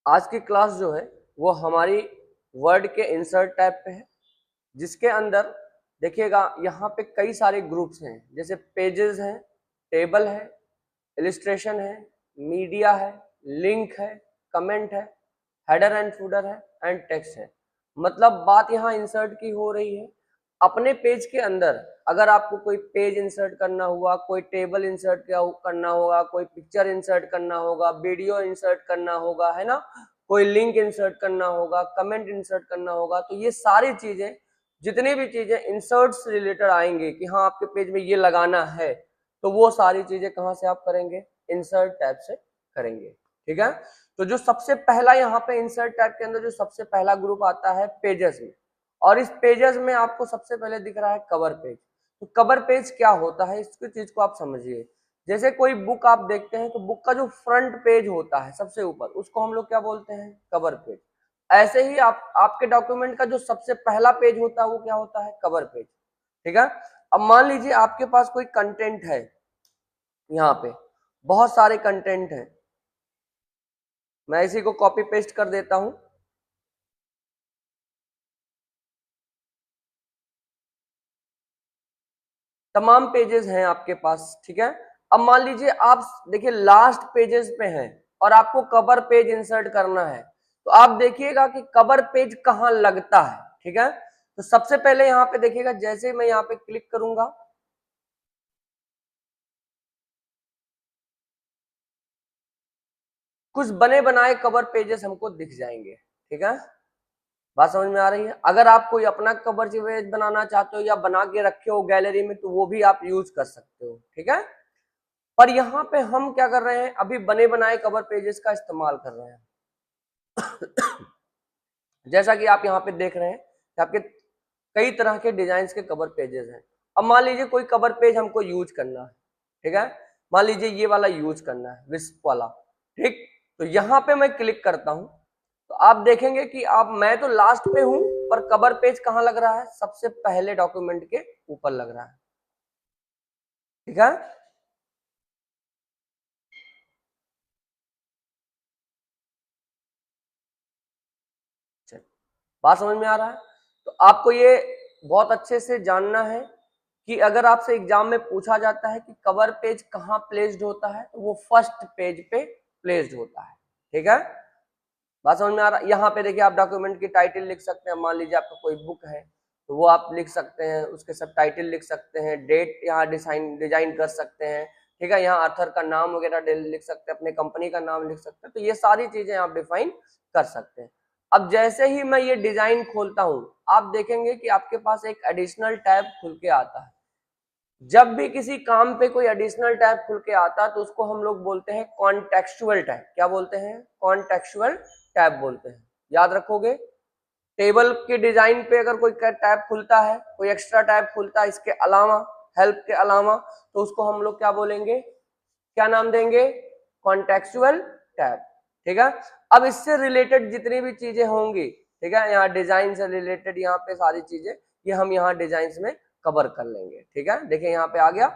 आज की क्लास जो है वो हमारी वर्ड के इंसर्ट टैब पे है, जिसके अंदर देखिएगा यहाँ पे कई सारे ग्रुप्स हैं, जैसे पेजेस हैं, टेबल है, इलिस्ट्रेशन है, मीडिया है, लिंक है, कमेंट है, हेडर एंड फूडर है एंड टेक्स्ट है। मतलब बात यहाँ इंसर्ट की हो रही है। अपने पेज के अंदर अगर आपको कोई पेज इंसर्ट करना हुआ, कोई टेबल इंसर्ट करना होगा, कोई पिक्चर इंसर्ट करना होगा, वीडियो इंसर्ट करना होगा, है ना, कोई लिंक इंसर्ट करना होगा, कमेंट इंसर्ट करना होगा, तो ये सारी चीजें, जितनी भी चीजें इंसर्ट से रिलेटेड आएंगे कि हाँ आपके पेज में ये लगाना है, तो वो सारी चीजें कहाँ से आप करेंगे? इंसर्ट टैब से करेंगे। ठीक है, तो जो सबसे पहला यहाँ पे इंसर्ट टैब के अंदर जो सबसे पहला ग्रुप आता है पेजेस में, और इस पेजेस में आपको सबसे पहले दिख रहा है कवर पेज। तो कवर पेज क्या होता है, इसकी चीज को आप समझिए। जैसे कोई बुक आप देखते हैं तो बुक का जो फ्रंट पेज होता है सबसे ऊपर, उसको हम लोग क्या बोलते हैं? Cover page. ऐसे ही आपके डॉक्यूमेंट का जो सबसे पहला पेज होता है वो क्या होता है? Cover page. ठीक है, अब मान लीजिए आपके पास कोई कंटेंट है, यहाँ पे बहुत सारे कंटेंट हैं, मैं इसी को कॉपी पेस्ट कर देता हूं। तमाम पेजेस हैं आपके पास। ठीक है, अब मान लीजिए आप देखिए लास्ट पेजेस पे हैं और आपको कवर पेज इंसर्ट करना है, तो आप देखिएगा कि कवर पेज कहां लगता है। ठीक है, तो सबसे पहले यहाँ पे देखिएगा, जैसे मैं यहाँ पे क्लिक करूंगा कुछ बने बनाए कवर पेजेस हमको दिख जाएंगे। ठीक है, बात समझ में आ रही है? अगर आप कोई अपना कवर पेज बनाना चाहते हो या बना के रखे हो गैलरी में, तो वो भी आप यूज कर सकते हो। ठीक है, पर यहाँ पे हम क्या कर रहे हैं? अभी बने बनाए कवर पेजेस का इस्तेमाल कर रहे हैं। जैसा कि आप यहाँ पे देख रहे हैं कि आपके कई तरह के डिजाइन के कवर पेजेस हैं। अब मान लीजिए कोई कवर पेज हमको यूज करना है। ठीक है, मान लीजिए ये वाला यूज करना है, विस्प वाला। ठीक, तो यहाँ पे मैं क्लिक करता हूं तो आप देखेंगे कि आप, मैं तो लास्ट पे हूं, पर कवर पेज कहाँ लग रहा है? सबसे पहले डॉक्यूमेंट के ऊपर लग रहा है। ठीक है, बात समझ में आ रहा है? तो आपको ये बहुत अच्छे से जानना है कि अगर आपसे एग्जाम में पूछा जाता है कि कवर पेज कहाँ प्लेस्ड होता है, तो वो फर्स्ट पेज पे प्लेस्ड होता है। ठीक है, बात समझ में आ रहा है? यहाँ पे देखिए आप डॉक्यूमेंट की टाइटल लिख सकते हैं। मान लीजिए आपका कोई बुक है तो वो आप लिख सकते हैं, उसके सब टाइटल लिख सकते हैं, डेट यहाँ डिजाइन कर सकते हैं। ठीक है, यहाँ ऑथर का नाम वगैरह लिख सकते हैं, अपने कंपनी का नाम लिख सकते हैं। तो ये सारी चीजें आप डिफाइन कर सकते हैं। अब जैसे ही मैं ये डिजाइन खोलता हूं, आप देखेंगे कि आपके पास एक एडिशनल टैब खुल के आता है। जब भी किसी काम पे कोई एडिशनल टैब खुल के आता है तो उसको हम लोग बोलते हैं कॉन्टेक्चुअल टैब। क्या बोलते हैं? कॉन्टेक्चुअल टैब बोलते हैं। याद रखोगे, टेबल के डिजाइन पे अगर कोई टैब खुलता है, कोई एक्स्ट्रा टैब खुलता है इसके अलावा, हेल्प के अलावा, तो उसको हम लोग क्या बोलेंगे? क्या नाम देंगे? Contextual tab. ठीक है, अब इससे रिलेटेड जितनी भी चीजें होंगी, ठीक है, यहाँ डिजाइन से रिलेटेड यहाँ पे सारी चीजें, ये हम यहाँ डिजाइन में कवर कर लेंगे। ठीक है, देखिए यहाँ पे आ गया,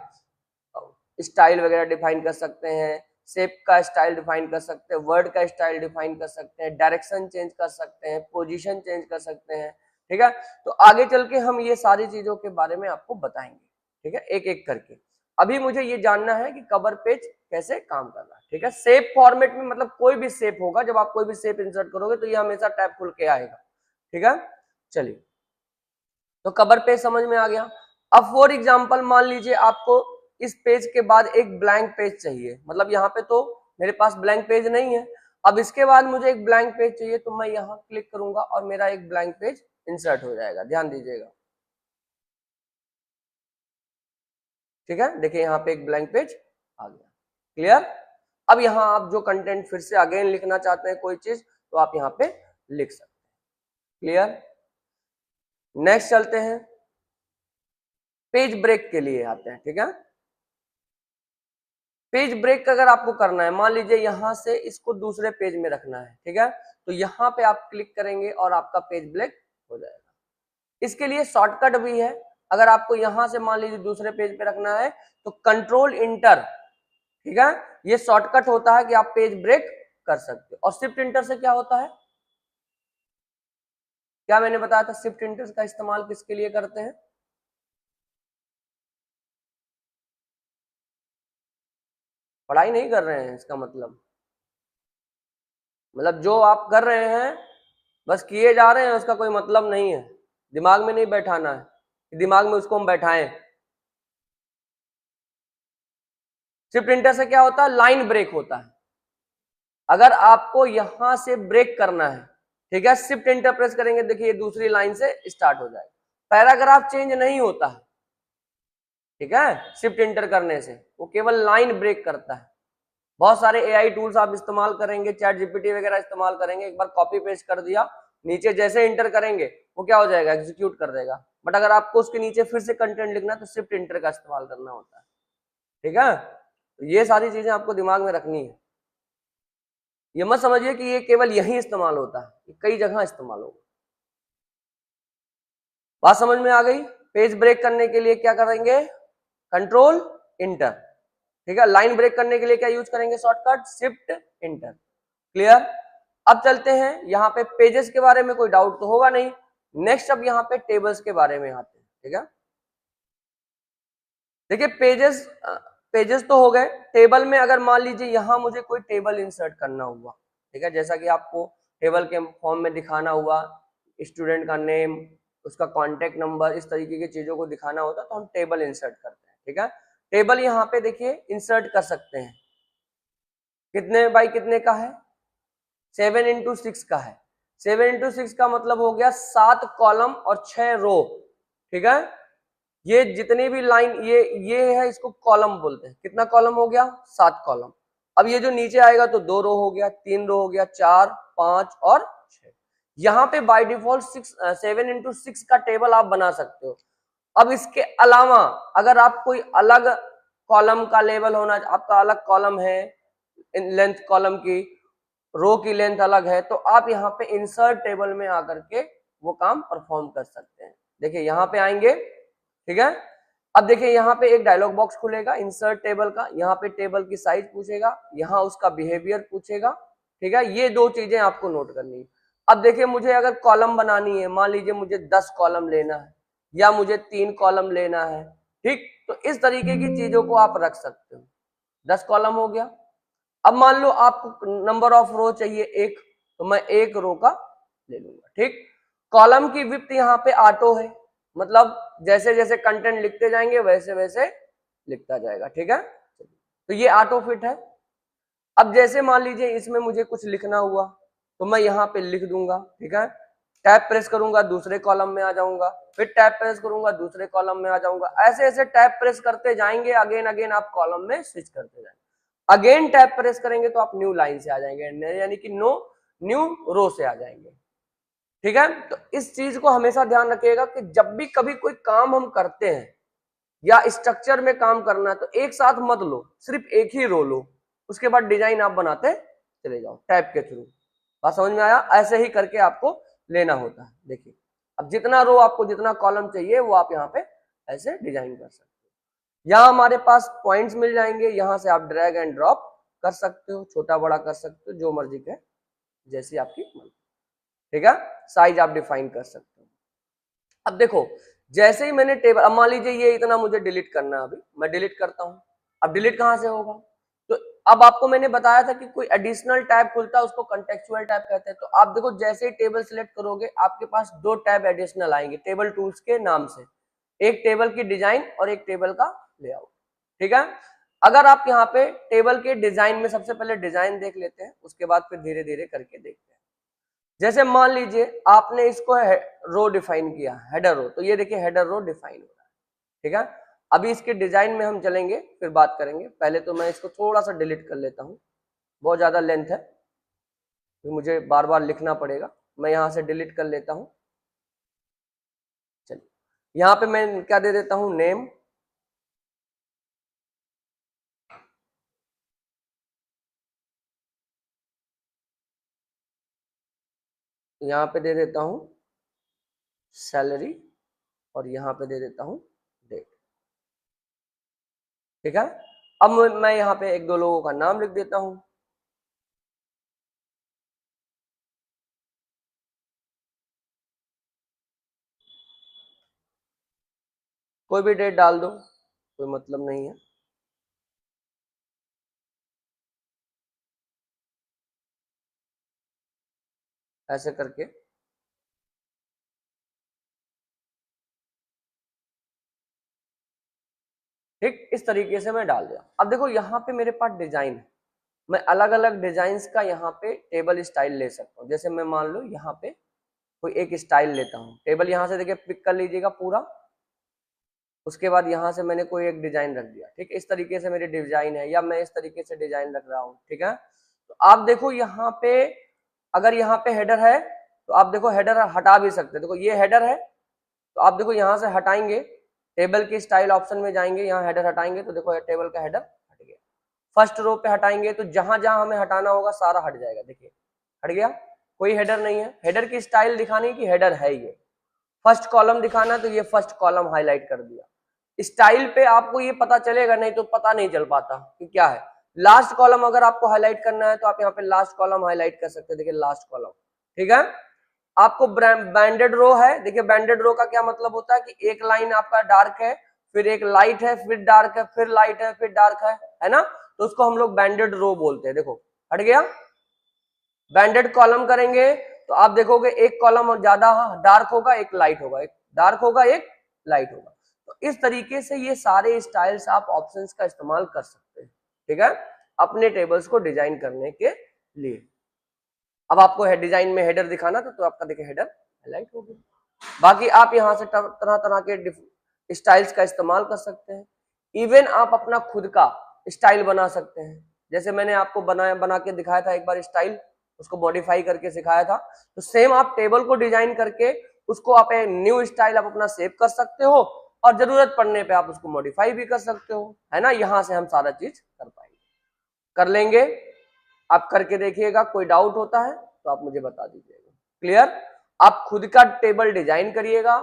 स्टाइल वगैरह डिफाइन कर सकते हैं, शेप का स्टाइल डिफाइन कर सकते हैं, वर्ड का स्टाइल डिफाइन कर सकते हैं, डायरेक्शन चेंज कर सकते हैं, पोजीशन चेंज कर सकते हैं। ठीक है, तो आगे चल के हम ये सारी चीजों के बारे में आपको बताएंगे। ठीक है, एक एक करके। अभी मुझे ये जानना है कि कवर पेज कैसे काम कर रहा है। ठीक है, शेप फॉर्मेट में, मतलब कोई भी शेप होगा, जब आप कोई भी शेप इंसर्ट करोगे तो ये हमेशा टैब खुल के आएगा। ठीक है, चलिए, तो कवर पेज समझ में आ गया। अब फॉर एग्जांपल मान लीजिए आपको इस पेज के बाद एक ब्लैंक पेज चाहिए, मतलब यहाँ पे तो मेरे पास ब्लैंक पेज नहीं है। अब इसके बाद मुझे एक ब्लैंक पेज चाहिए, तो मैं यहाँ क्लिक करूंगा और मेरा एक ब्लैंक पेज इंसर्ट हो जाएगा। ध्यान दीजिएगा। ठीक है, देखिए यहाँ पे एक ब्लैंक पेज आ गया। क्लियर? अब यहाँ आप जो कंटेंट फिर से अगेन लिखना चाहते हैं कोई चीज, तो आप यहाँ पे लिख सकते हैं। क्लियर? नेक्स्ट चलते हैं, पेज ब्रेक के लिए आते हैं। ठीक है, पेज ब्रेक अगर आपको करना है, मान लीजिए यहां से इसको दूसरे पेज में रखना है। ठीक है, तो यहाँ पे आप क्लिक करेंगे और आपका पेज ब्रेक हो जाएगा। इसके लिए शॉर्टकट भी है। अगर आपको यहां से मान लीजिए दूसरे पेज पे रखना है तो कंट्रोल इंटर, ठीक है, ये शॉर्टकट होता है कि आप पेज ब्रेक कर सकते हो। और शिफ्ट इंटर से क्या होता है, क्या मैंने बताया था, शिफ्ट इंटर का इस्तेमाल किसके लिए करते हैं? पढ़ाई नहीं कर रहे हैं इसका मतलब जो आप कर रहे हैं बस किए जा रहे हैं, उसका कोई मतलब नहीं है, दिमाग में नहीं बैठाना है, दिमाग में उसको हम बैठाएं। शिफ्ट इंटर से क्या होता है, लाइन ब्रेक होता है। अगर आपको यहां से ब्रेक करना है, ठीक है, शिफ्ट इंटर प्रेस करेंगे, देखिए दूसरी लाइन से स्टार्ट हो जाएगा, पैराग्राफ चेंज नहीं होता है, ठीक है, शिफ्ट इंटर करने से वो केवल लाइन ब्रेक करता है। बहुत सारे एआई टूल्स आप इस्तेमाल करेंगे, चैट जीपीटी वगैरह इस्तेमाल करेंगे, एक बार कॉपी पेस्ट कर दिया, नीचे जैसे इंटर करेंगे वो क्या हो जाएगा, एग्जीक्यूट कर देगा। बट अगर आपको उसके नीचे फिर से कंटेंट लिखना है तो शिफ्ट इंटर का इस्तेमाल करना होता है, ठीक है। तो ये सारी चीजें आपको दिमाग में रखनी है, ये मत समझिए कि ये केवल यही इस्तेमाल होता है, ये कई जगह इस्तेमाल होगा। बात समझ में आ गई? पेज ब्रेक करने के लिए क्या करेंगे, कंट्रोल इंटर, ठीक है। लाइन ब्रेक करने के लिए क्या यूज करेंगे, शॉर्टकट शिफ्ट इंटर। क्लियर? अब चलते हैं, यहाँ पे पेजेस के बारे में कोई डाउट तो होगा नहीं। नेक्स्ट अब यहाँ पे टेबल्स के बारे में आते हैं, ठीक है। देखिए पेजेस तो हो गए। टेबल में अगर मान लीजिए यहाँ मुझे कोई टेबल इंसर्ट करना हुआ, ठीक है, जैसा कि आपको टेबल के फॉर्म में दिखाना हुआ, स्टूडेंट का नेम, उसका कॉन्टेक्ट नंबर, इस तरीके की चीजों को दिखाना होता तो हम टेबल इंसर्ट करते हैं, ठीक है। टेबल यहाँ पे देखिए इंसर्ट कर सकते हैं, कितने बाई कितने का है, 7x6 का है। 7x6 का मतलब हो गया 7 कॉलम और 6 रो, ठीक है। ये जितनी भी लाइन ये है, इसको कॉलम बोलते हैं। कितना कॉलम हो गया, 7 कॉलम। अब ये जो नीचे आएगा तो 2 रो हो गया, 3 रो हो गया, 4, 5 और 6। यहाँ पे बाय डिफॉल्ट 7x6 का टेबल आप बना सकते हो। अब इसके अलावा अगर आप कोई अलग कॉलम का लेवल होना, आपका अलग कॉलम है, लेंथ कॉलम की, रो की लेंथ अलग है, तो आप यहाँ पे इंसर्ट टेबल में आकर के वो काम परफॉर्म कर सकते हैं। देखिए यहाँ पे आएंगे, ठीक है। अब देखिए यहाँ पे एक डायलॉग बॉक्स खुलेगा इंसर्ट टेबल का, यहाँ पे टेबल की साइज पूछेगा, यहाँ उसका बिहेवियर पूछेगा, ठीक है। ये दो चीजें आपको नोट करनी है। अब देखिए मुझे अगर कॉलम बनानी है, मान लीजिए मुझे 10 कॉलम लेना है या मुझे 3 कॉलम लेना है, ठीक, तो इस तरीके की चीजों को आप रख सकते हो। 10 कॉलम हो गया। अब मान लो आपको नंबर ऑफ रो चाहिए 1, तो मैं 1 रो का ले लूंगा, ठीक। कॉलम की विड्थ यहाँ पे ऑटो है, मतलब जैसे जैसे कंटेंट लिखते जाएंगे वैसे वैसे लिखता जाएगा, ठीक है। तो ये ऑटो फिट है। अब जैसे मान लीजिए इसमें मुझे कुछ लिखना हुआ तो मैं यहाँ पे लिख दूंगा, ठीक है। टैब प्रेस करूंगा, दूसरे कॉलम में आ जाऊंगा, फिर टैब प्रेस करूंगा, दूसरे कॉलम में आ जाऊंगा, ऐसे ऐसे टैब प्रेस करते जाएंगे, अगेन अगेन आप कॉलम में स्विच करते जाएंगे। अगेन टैब प्रेस करेंगे तो आप न्यू लाइन से आ जाएंगे, यानी कि न्यू रो से आ जाएंगे, ठीक है। तो इस चीज को हमेशा ध्यान रखिएगा कि जब भी कभी कोई काम हम करते हैं या स्ट्रक्चर में काम करना है तो एक साथ मत लो, सिर्फ एक ही रो लो, उसके बाद डिजाइन आप बनाते चले जाओ टैब के थ्रू। बात समझ में आया? ऐसे ही करके आपको लेना होता है। देखिए अब जितना रो आपको जितना कॉलम चाहिए वो आप यहाँ पे ऐसे डिजाइन कर सकते हो। यहाँ हमारे पास पॉइंट्स मिल जाएंगे, यहाँ से आप ड्रैग एंड ड्रॉप कर सकते हो, छोटा बड़ा कर सकते हो, जो मर्जी के जैसी आपकी मन, ठीक है। साइज आप डिफाइन कर सकते हो। अब देखो जैसे ही मैंने टेबल, अब मान लीजिए ये इतना मुझे डिलीट करना है, अभी मैं डिलीट करता हूं। अब डिलीट कहां से होगा, तो अब आपको मैंने बताया था कि कोई एडिशनल टैब खुलता है उसको कंटेक्चुअल टैब कहते हैं। तो आप देखो जैसे ही टेबल सिलेक्ट करोगे आपके पास 2 टैब एडिशनल आएंगे टेबल टूल्स के नाम से, एक टेबल की डिजाइन और एक टेबल का लेआउट, ठीक है। अगर आप यहाँ पे टेबल के डिजाइन में सबसे पहले डिजाइन देख लेते हैं, उसके बाद फिर धीरे धीरे करके देखते हैं। जैसे मान लीजिए आपने इसको रो डिफाइन किया, हेडर रो, तो ये देखिए हेडर रो डिफाइन हो रहा है, ठीक है। अभी इसके डिजाइन में हम चलेंगे फिर बात करेंगे, पहले तो मैं इसको थोड़ा सा डिलीट कर लेता हूं, बहुत ज्यादा लेंथ है तो मुझे बार बार लिखना पड़ेगा, मैं यहां से डिलीट कर लेता हूं। चलिए यहाँ पे मैं क्या दे देता हूं, नेम, यहाँ पे दे देता हूं सैलरी, और यहाँ पे दे देता हूं डेट, ठीक है। अब मैं यहाँ पे एक दो लोगों का नाम लिख देता हूं, कोई भी डेट डाल दो, कोई मतलब नहीं है। ऐसे करके ठीक इस तरीके से मैं डाल दिया। अब देखो यहाँ पे मेरे पास डिजाइन है, मैं अलग अलग डिजाइन का यहाँ पे टेबल स्टाइल ले सकता हूँ। जैसे मैं मान लो यहाँ पे कोई एक स्टाइल लेता हूँ, टेबल यहाँ से देखिए पिक कर लीजिएगा पूरा, उसके बाद यहाँ से मैंने कोई एक डिजाइन रख दिया, ठीक इस तरीके से मेरी डिजाइन है, या मैं इस तरीके से डिजाइन रख रहा हूँ, ठीक है। तो आप देखो यहाँ पे अगर यहाँ पे हेडर है तो आप देखो हेडर हटा भी सकते हैं। देखो ये हेडर है, तो आप देखो यहाँ से हटाएंगे, टेबल की स्टाइल ऑप्शन में जाएंगे, यहाँ हेडर हटाएंगे तो देखो टेबल का हेडर हट गया। फर्स्ट रो पे हटाएंगे तो जहां जहां हमें हटाना होगा सारा हट जाएगा, देखिए हट गया, कोई हेडर नहीं है। हेडर की स्टाइल दिखाने की हेडर है ये, फर्स्ट कॉलम दिखाना तो ये फर्स्ट कॉलम हाईलाइट कर दिया। स्टाइल पे आपको ये पता चलेगा, नहीं तो पता नहीं चल पाता कि क्या है। लास्ट कॉलम अगर आपको हाईलाइट करना है तो आप यहाँ पे लास्ट कॉलम हाईलाइट कर सकते हैं, देखिए लास्ट कॉलम, ठीक है। आपको बैंडेड रो है, देखिए बैंडेड रो का क्या मतलब होता है कि एक लाइन आपका डार्क है, फिर एक लाइट है, फिर डार्क है, फिर लाइट है, फिर डार्क है ना, तो उसको हम लोग बैंडेड रो बोलते हैं। देखो हट गया। बैंडेड कॉलम करेंगे तो आप देखोगे एक कॉलम ज्यादा डार्क होगा, एक लाइट होगा, एक डार्क होगा, एक लाइट होगा। तो इस तरीके से ये सारे स्टाइल्स आप ऑप्शंस का इस्तेमाल कर सकते हैं, ठीक है, अपने टेबल्स को डिजाइन करने के लिए। अब आपको डिजाइन में हेडर दिखाना तो आपका देखिए हेडर हाईलाइट हो गया। बाकी आप यहाँ से तरह तरह के स्टाइल्स का इस्तेमाल कर सकते हैं। इवन आप अपना खुद का स्टाइल बना सकते हैं। जैसे मैंने आपको बना के दिखाया था एक बार स्टाइल, उसको मॉडिफाई करके सिखाया था, तो सेम आप टेबल को डिजाइन करके उसको आप न्यू स्टाइल आप अपना सेव कर सकते हो, और जरूरत पड़ने पे आप उसको मॉडिफाई भी कर सकते हो, है ना। यहाँ से हम सारा चीज कर पाएंगे, कर लेंगे। आप करके देखिएगा, कोई डाउट होता है तो आप मुझे बता दीजिएगा। क्लियर। आप खुद का टेबल डिजाइन करिएगा,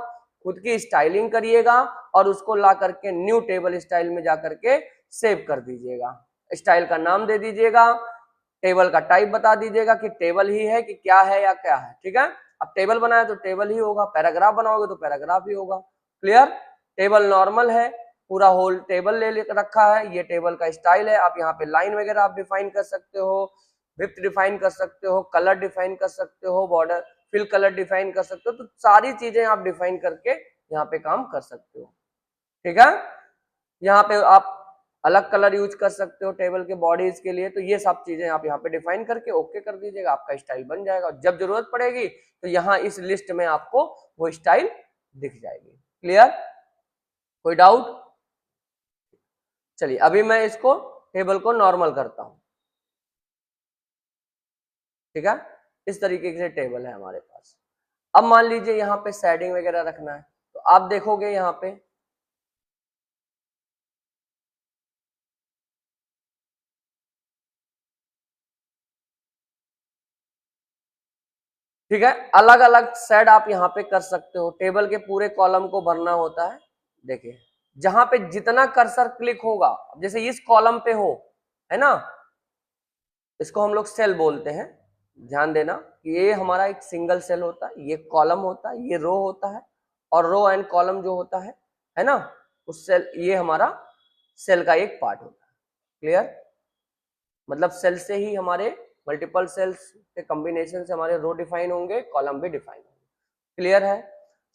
खुद की स्टाइलिंग करिएगा, और उसको ला करके न्यू टेबल स्टाइल में जा करके सेव कर दीजिएगा। स्टाइल का नाम दे दीजिएगा, टेबल का टाइप बता दीजिएगा कि टेबल ही है कि क्या है या क्या है, ठीक है। अब टेबल बनाया तो टेबल ही होगा, पैराग्राफ बनाओगे तो पैराग्राफ ही होगा। क्लियर। टेबल नॉर्मल है, पूरा होल टेबल ले रखा है, ये टेबल का स्टाइल है। आप यहाँ पे लाइन वगैरह आप डिफाइन कर सकते हो, विड्थ डिफाइन कर सकते हो, कलर डिफाइन कर सकते हो, बॉर्डर फिल कलर डिफाइन कर सकते हो, तो सारी चीजें आप डिफाइन करके यहाँ पे काम कर सकते हो, ठीक है। यहाँ पे आप अलग कलर यूज कर सकते हो टेबल के बॉडीज के लिए, तो ये सब चीजें आप यहाँ पे डिफाइन करके ओके कर दीजिएगा, आपका स्टाइल बन जाएगा। जब जरूरत पड़ेगी तो यहाँ इस लिस्ट में आपको वो स्टाइल दिख जाएगी। क्लियर। कोई डाउट। चलिए अभी मैं इसको टेबल को नॉर्मल करता हूं, ठीक है। इस तरीके से टेबल है हमारे पास। अब मान लीजिए यहाँ पे शेडिंग वगैरह रखना है, तो आप देखोगे यहाँ पे ठीक है, अलग अलग शेड आप यहाँ पे कर सकते हो। टेबल के पूरे कॉलम को भरना होता है, देखिए जहां पे जितना कर्सर क्लिक होगा, जैसे इस कॉलम पे हो, है ना, इसको हम लोग सेल बोलते हैं। ध्यान देना कि ये हमारा एक सिंगल सेल होता है, ये कॉलम होता है, ये रो होता है, और रो एंड कॉलम जो होता है ना, उस सेल, ये हमारा सेल का एक पार्ट होता है। क्लियर। मतलब सेल से ही हमारे मल्टीपल सेल्स के कॉम्बिनेशन से हमारे रो डिफाइन होंगे, कॉलम भी डिफाइन होंगे। क्लियर है।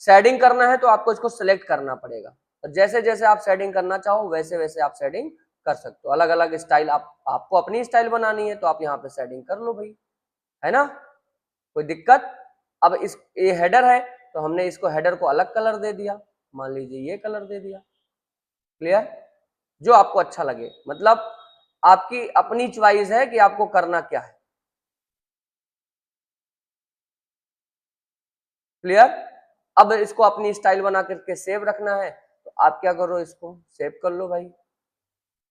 शेडिंग करना है तो आपको इसको सिलेक्ट करना पड़ेगा, और जैसे जैसे आप शेडिंग करना चाहो वैसे वैसे आप शेडिंग कर सकते हो। अलग अलग स्टाइल आपको अपनी स्टाइल बनानी है तो आप यहाँ पे शेडिंग कर लो भाई, है ना, कोई दिक्कत। अब इस ये हेडर है तो हमने इसको हेडर को अलग कलर दे दिया, मान लीजिए ये कलर दे दिया। क्लियर। जो आपको अच्छा लगे, मतलब आपकी अपनी चॉइस है कि आपको करना क्या है। क्लियर। अब इसको अपनी स्टाइल बना करके सेव रखना है, तो आप क्या करो, इसको सेव कर लो भाई।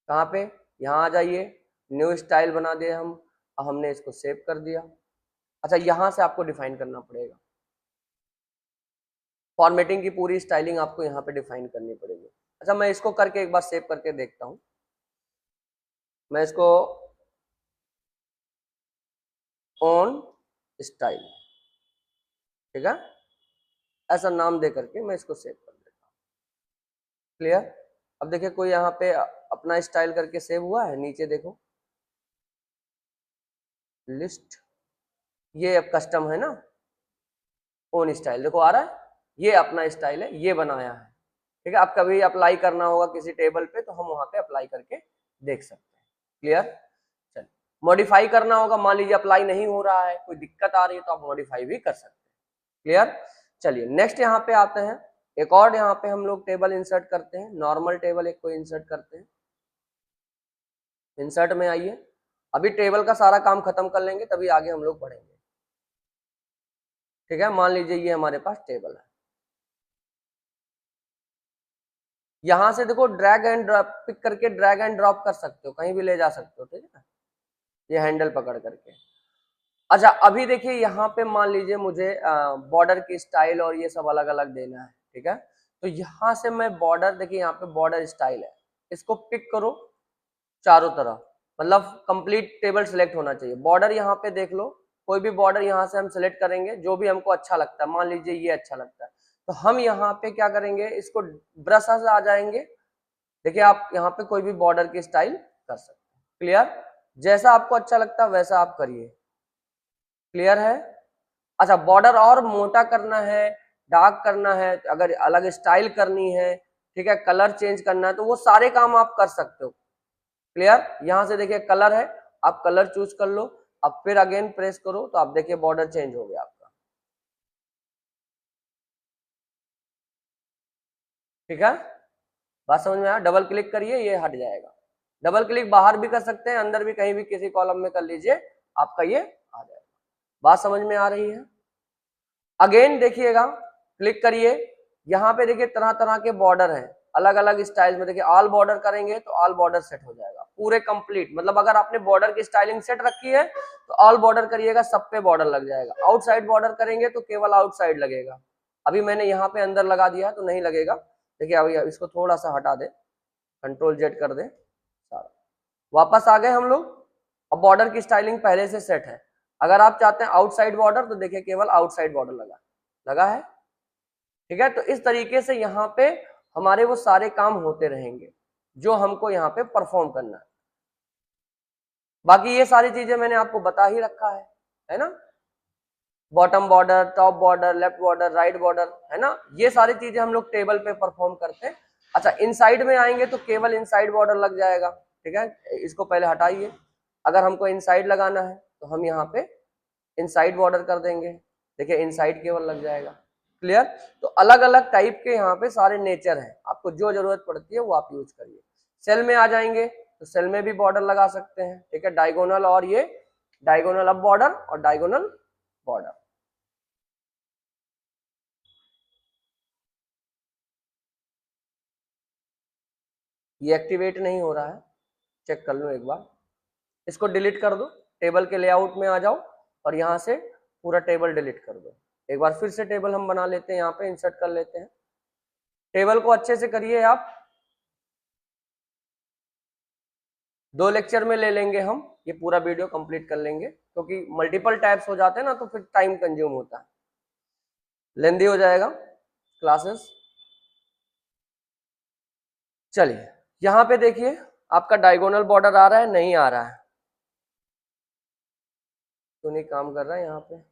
कहाँ पे, यहाँ आ जाइए, न्यू स्टाइल बना दिए हम, अब हमने इसको सेव कर दिया। अच्छा यहाँ से आपको डिफाइन करना पड़ेगा, फॉर्मेटिंग की पूरी स्टाइलिंग आपको यहाँ पे डिफाइन करनी पड़ेगी। अच्छा मैं इसको करके एक बार सेव करके देखता हूँ। मैं इसको ऑन स्टाइल, ठीक है, ऐसा नाम दे करके मैं इसको सेव कर देता हूँ। क्लियर। अब देखिए कोई यहाँ पे अपना स्टाइल करके सेव हुआ है, नीचे देखो लिस्ट, ये अब कस्टम है ना, ओन स्टाइल देखो आ रहा है, ये अपना स्टाइल है, ये बनाया है। ठीक है, अब कभी अप्लाई करना होगा किसी टेबल पे तो हम वहां पे अप्लाई करके देख सकते हैं। क्लियर। चलिए मॉडिफाई करना होगा, मान लीजिए अप्लाई नहीं हो रहा है, कोई दिक्कत आ रही है तो आप मॉडिफाई भी कर सकते हैं। क्लियर। चलिए नेक्स्ट यहाँ पे आते हैं, एक और यहाँ पे हम लोग टेबल इंसर्ट करते हैं, नॉर्मल टेबल एक को इंसर्ट करते हैं। इंसर्ट में आइए, अभी टेबल का सारा काम खत्म कर लेंगे तभी आगे हम लोग बढ़ेंगे। ठीक है, मान लीजिए ये हमारे पास टेबल है, यहां से देखो ड्रैग एंड ड्रॉप, पिक करके ड्रैग एंड ड्रॉप कर सकते हो, कहीं भी ले जा सकते हो। ठीक है, ये हैंडल पकड़ करके। अच्छा अभी देखिए यहाँ पे मान लीजिए मुझे बॉर्डर की स्टाइल और ये सब अलग अलग देना है। ठीक है, तो यहाँ से मैं बॉर्डर, देखिए यहाँ पे बॉर्डर स्टाइल है, इसको पिक करो चारों तरफ, मतलब कंप्लीट टेबल सिलेक्ट होना चाहिए। बॉर्डर यहाँ पे देख लो, कोई भी बॉर्डर यहाँ से हम सिलेक्ट करेंगे जो भी हमको अच्छा लगता है, मान लीजिए ये अच्छा लगता है तो हम यहाँ पे क्या करेंगे, इसको ब्रश से आ जाएंगे। देखिए आप यहाँ पे कोई भी बॉर्डर की स्टाइल कर सकते हैं। क्लियर, जैसा आपको अच्छा लगता है वैसा आप करिए। क्लियर है। अच्छा बॉर्डर और मोटा करना है, डार्क करना है, अगर अलग स्टाइल करनी है, ठीक है, कलर चेंज करना है, तो वो सारे काम आप कर सकते हो। क्लियर, यहां से देखिए कलर है, आप कलर चूज कर लो, अब फिर अगेन प्रेस करो तो आप देखिए बॉर्डर चेंज हो गया आपका। ठीक है, बात समझ में आया। डबल क्लिक करिए ये हट जाएगा, डबल क्लिक बाहर भी कर सकते हैं, अंदर भी कहीं भी किसी कॉलम में कर लीजिए, आपका ये आ जाएगा। बात समझ में आ रही है। अगेन देखिएगा, क्लिक करिए, यहाँ पे देखिए तरह तरह के बॉर्डर हैं अलग अलग स्टाइल में। देखिए ऑल बॉर्डर करेंगे तो ऑल बॉर्डर सेट हो जाएगा पूरे कंप्लीट, मतलब अगर आपने बॉर्डर की स्टाइलिंग सेट रखी है तो ऑल बॉर्डर करिएगा, सब पे बॉर्डर लग जाएगा। आउटसाइड बॉर्डर करेंगे तो केवल आउटसाइड लगेगा। अभी मैंने यहाँ पे अंदर लगा दिया तो नहीं लगेगा। देखिए अभी इसको थोड़ा सा हटा दे, कंट्रोल जेड कर दे, सारा वापस आ गए हम लोग। अब बॉर्डर की स्टाइलिंग पहले से सेट है। अगर आप चाहते हैं आउटसाइड बॉर्डर तो देखिए केवल आउटसाइड बॉर्डर लगा है। ठीक है, तो इस तरीके से यहाँ पे हमारे वो सारे काम होते रहेंगे जो हमको यहाँ पे परफॉर्म करना है। बाकी ये सारी चीजें मैंने आपको बता ही रखा है ना, bottom border, top border, left border, right border, है ना, ये सारी चीजें हम लोग टेबल पे परफॉर्म करते हैं। अच्छा इनसाइड में आएंगे तो केवल इनसाइड बॉर्डर लग जाएगा। ठीक है, इसको पहले हटाइए, अगर हमको इनसाइड लगाना है तो हम यहाँ पे इनसाइड बॉर्डर कर देंगे, देखिए इनसाइड केवल लग जाएगा। क्लियर, तो अलग अलग टाइप के यहाँ पे सारे नेचर हैं, आपको जो जरूरत पड़ती है वो आप यूज करिए। सेल में आ जाएंगे तो सेल में भी बॉर्डर लगा सकते हैं। ठीक है, डायगोनल, और ये डायगोनल अप बॉर्डर और डायगोनल बॉर्डर। ये एक्टिवेट नहीं हो रहा है, चेक कर लो एक बार, इसको डिलीट कर दो, टेबल के लेआउट में आ जाओ और यहाँ से पूरा टेबल डिलीट कर दो। एक बार फिर से टेबल हम बना लेते हैं, यहाँ पे इंसर्ट कर लेते हैं, टेबल को अच्छे से करिए आप। 2 लेक्चर में ले लेंगे हम, ये पूरा वीडियो कंप्लीट कर लेंगे, क्योंकि मल्टीपल टाइप्स हो जाते हैं ना तो फिर टाइम कंज्यूम होता है, लेंदी हो जाएगा क्लासेस। चलिए यहाँ पे देखिए आपका डायगोनल बॉर्डर आ रहा है, नहीं आ रहा है, तो नहीं काम कर रहा है यहाँ पे।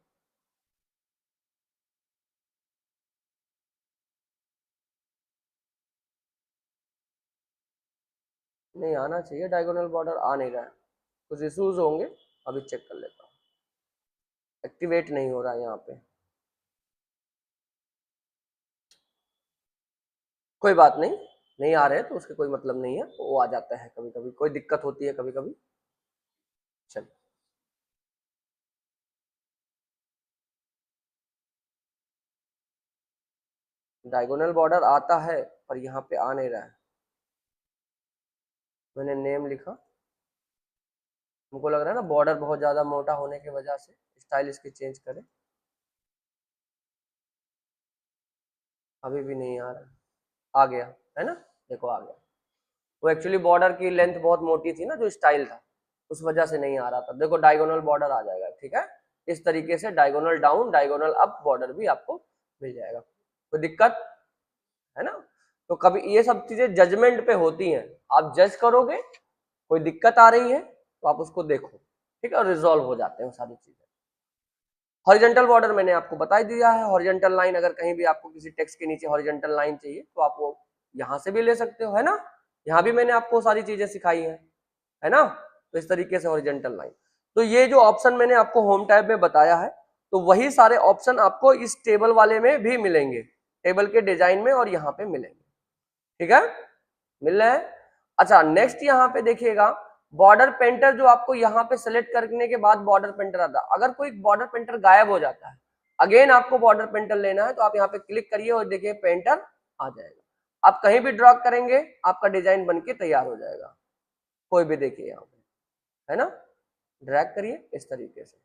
नहीं आना चाहिए डायगोनल बॉर्डर, आ नहीं रहा है, कुछ इश्यूज होंगे, अभी चेक कर लेता हूँ। एक्टिवेट नहीं हो रहा है यहाँ पे, कोई बात नहीं, नहीं आ रहे तो उसके कोई मतलब नहीं है, वो आ जाता है कभी कभी, कोई दिक्कत होती है कभी कभी। चलिए डायगोनल बॉर्डर आता है पर यहाँ पे आ नहीं रहा है, मैंने नेम लिखा, हमको लग रहा है ना बॉर्डर बहुत ज्यादा मोटा होने की वजह से, स्टाइल इसकी चेंज करें, अभी भी नहीं आ रहा, आ गया है ना, देखो आ गया। वो एक्चुअली बॉर्डर की लेंथ बहुत मोटी थी ना, जो स्टाइल था उस वजह से नहीं आ रहा था। देखो डायगोनल बॉर्डर आ जाएगा। ठीक है, इस तरीके से diagonal down, diagonal up border भी आपको मिल जाएगा, कोई दिक्कत है ना। तो कभी ये सब चीजें जजमेंट पे होती हैं, आप जज करोगे, कोई दिक्कत आ रही है तो आप उसको देखो, ठीक है, और रिजॉल्व हो जाते हैं सारी चीजें। हॉरिजॉन्टल बॉर्डर मैंने आपको बता ही दिया है। हॉरिजॉन्टल लाइन, अगर कहीं भी आपको किसी टेक्स्ट के नीचे हॉरिजॉन्टल लाइन चाहिए तो आप वो यहाँ से भी ले सकते हो, है ना। यहाँ भी मैंने आपको सारी चीजें सिखाई है ना। तो इस तरीके से हॉरिजॉन्टल लाइन, तो ये जो ऑप्शन मैंने आपको होम टैब में बताया है, तो वही सारे ऑप्शन आपको इस टेबल वाले में भी मिलेंगे, टेबल के डिजाइन में, और यहाँ पे मिलेंगे, ठीक है, मिल रहा है। अच्छा, नेक्स्ट यहाँ पे देखिएगा, बॉर्डर पेंटर जो आपको यहाँ पे सेलेक्ट करने के बाद बॉर्डर पेंटर आता है, अगर कोई बॉर्डर पेंटर गायब हो जाता है, अगेन आपको बॉर्डर पेंटर लेना है, तो आप यहाँ पे क्लिक करिए और देखिए पेंटर आ जाएगा। आप कहीं भी ड्रॉ करेंगे आपका डिजाइन बनके तैयार हो जाएगा, कोई भी देखिए यहाँ पे, है ना, ड्रैग करिए इस तरीके से,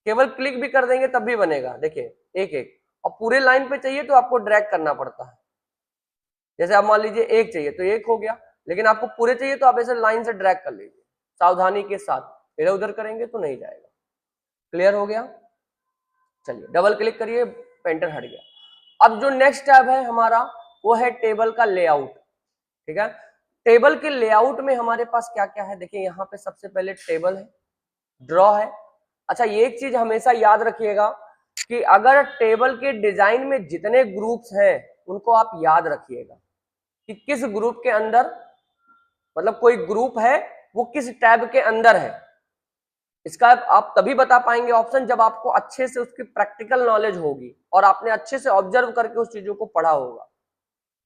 केवल क्लिक भी कर देंगे तब भी बनेगा, देखिए एक एक। और पूरे लाइन पे चाहिए तो आपको ड्रैग करना पड़ता है, जैसे आप मान लीजिए एक चाहिए तो एक हो गया, लेकिन आपको पूरे चाहिए तो आप ऐसे लाइन से ड्रैग कर लीजिए सावधानी के साथ, इधर उधर करेंगे तो नहीं जाएगा। क्लियर हो गया। चलिए डबल क्लिक करिए, पेंटर हट गया। अब जो नेक्स्ट टैब है हमारा वो है टेबल का लेआउट, ठीक है। टेबल के लेआउट में हमारे पास क्या क्या है, देखिए यहाँ पे सबसे पहले टेबल है, ड्रॉ है। अच्छा, ये एक चीज हमेशा याद रखिएगा कि अगर टेबल के डिजाइन में जितने ग्रुप्स हैं उनको आप याद रखिएगा कि किस ग्रुप के अंदर, मतलब कोई ग्रुप है वो किस टैब के अंदर है। इसका आप तभी बता पाएंगे ऑप्शन जब आपको अच्छे से उसकी प्रैक्टिकल नॉलेज होगी और आपने अच्छे से ऑब्जर्व करके उस चीजों को पढ़ा होगा,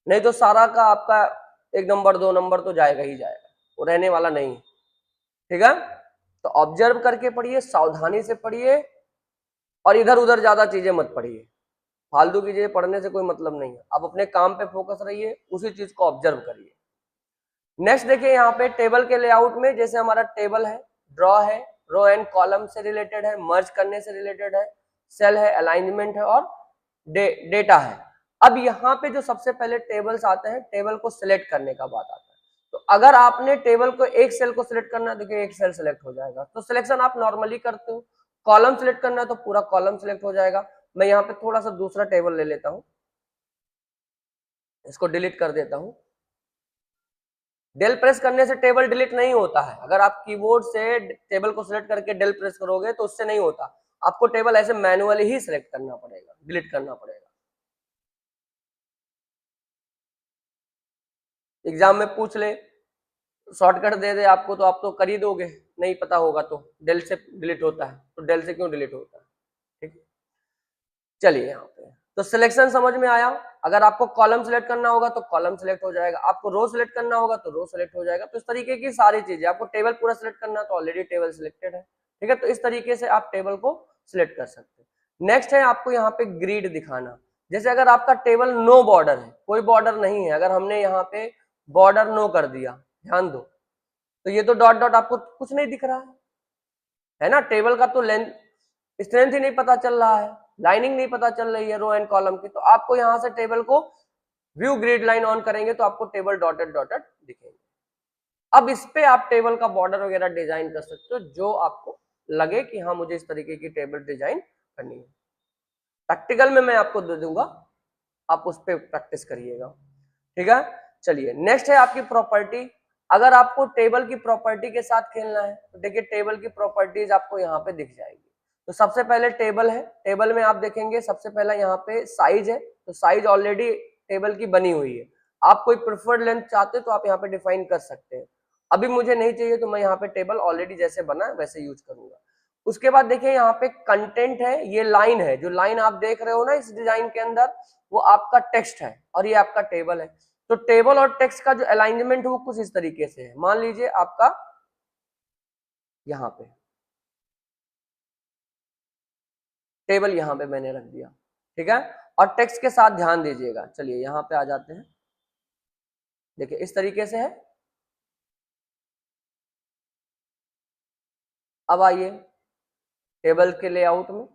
नहीं तो सारा का आपका 1 नंबर 2 नंबर तो जाएगा ही जाएगा, वो रहने वाला नहीं, ठीक है। तो ऑब्जर्व करके पढ़िए, सावधानी से पढ़िए, और इधर उधर ज्यादा चीजें मत पढ़िए, फालतू की चीजें पढ़ने से कोई मतलब नहीं है। आप अपने काम पे फोकस रहिए, उसी चीज को ऑब्जर्व करिए। नेक्स्ट देखिए यहाँ पे टेबल के लेआउट में, जैसे हमारा टेबल है, ड्रॉ है, रो एंड कॉलम से रिलेटेड है, मर्ज करने से रिलेटेड है, सेल है, अलाइनमेंट है, और डेटा है। अब यहाँ पे जो सबसे पहले टेबल्स आते हैं, टेबल को सिलेक्ट करने का बात आता है। तो अगर आपने टेबल को एक सेल को सिलेक्ट करना है, देखिए एक सेल सिलेक्ट हो जाएगा, तो सिलेक्शन आप नॉर्मली करते हो। कॉलम सिलेक्ट करना है तो पूरा कॉलम सिलेक्ट हो जाएगा। मैं यहाँ पे थोड़ा सा दूसरा टेबल ले लेता हूँ, इसको डिलीट कर देता हूँ। डेल प्रेस करने से टेबल डिलीट नहीं होता है, अगर आप कीबोर्ड से टेबल को सिलेक्ट करके डेल प्रेस करोगे तो उससे नहीं होता, आपको टेबल ऐसे मैनुअली ही सिलेक्ट करना पड़ेगा, डिलीट करना पड़ेगा। एग्जाम में पूछ ले, शॉर्टकट दे दे आपको तो आप तो कर ही दोगे, नहीं पता होगा तो डेल से डिलीट होता है, तो डेल से क्यों डिलीट होता है, ठीक है। चलिए यहाँ पे तो सिलेक्शन समझ में आया। अगर आपको कॉलम सिलेक्ट करना होगा तो कॉलम सिलेक्ट हो जाएगा, आपको रो सिलेक्ट करना होगा तो रो सिलेक्ट हो जाएगा। तो इस तरीके की सारी चीजें, आपको टेबल पूरा सिलेक्ट करना है तो ऑलरेडी टेबल सिलेक्टेड है, ठीक है। तो इस तरीके से आप टेबल को सिलेक्ट कर सकते हैं। नेक्स्ट है आपको यहाँ पे ग्रिड दिखाना, जैसे अगर आपका टेबल नो बॉर्डर है, कोई बॉर्डर नहीं है, अगर हमने यहाँ पे बॉर्डर नो कर दिया, ध्यान दो, तो ये तो डॉट डॉट आपको कुछ नहीं दिख रहा है ना, टेबल का तो लेंथ स्ट्रेंथ ही नहीं पता चल रहा है, लाइनिंग नहीं पता चल रही है रो एंड कॉलम की। तो आपको यहाँ से टेबल को व्यू ग्रिड लाइन ऑन करेंगे तो आपको टेबल डॉटेड डॉटेड दिखेंगे। अब इस पे आप टेबल का बॉर्डर वगैरह डिजाइन कर सकते हो जो आपको लगे कि हाँ मुझे इस तरीके की टेबल डिजाइन करनी है। प्रैक्टिकल में मैं आपको दे दूंगा, आप उस पर प्रैक्टिस करिएगा, ठीक है। चलिए नेक्स्ट है आपकी प्रॉपर्टी। अगर आपको टेबल की प्रॉपर्टी के साथ खेलना है तो देखिए टेबल की प्रॉपर्टीज आपको यहाँ पे दिख जाएगी। तो सबसे पहले टेबल है, टेबल में आप देखेंगे सबसे पहला यहाँ पे साइज है, तो साइज ऑलरेडी टेबल की बनी हुई है। आप कोई प्रिफर्ड लेंथ चाहते तो आप यहाँ पे डिफाइन कर सकते हैं, अभी मुझे नहीं चाहिए तो मैं यहाँ पे टेबल ऑलरेडी जैसे बना है वैसे यूज करूंगा। उसके बाद देखिए यहाँ पे कंटेंट है, ये लाइन है, जो लाइन आप देख रहे हो ना इस डिजाइन के अंदर, वो आपका टेक्स्ट है और ये आपका टेबल है। तो टेबल और टेक्स्ट का जो अलाइनमेंट है वो कुछ इस तरीके से है। मान लीजिए आपका यहाँ पे टेबल यहाँ पे मैंने रख दिया, ठीक है, और टेक्स्ट के साथ ध्यान दीजिएगा। चलिए यहाँ पे आ जाते हैं, देखिए इस तरीके से है। अब आइए टेबल के लेआउट में,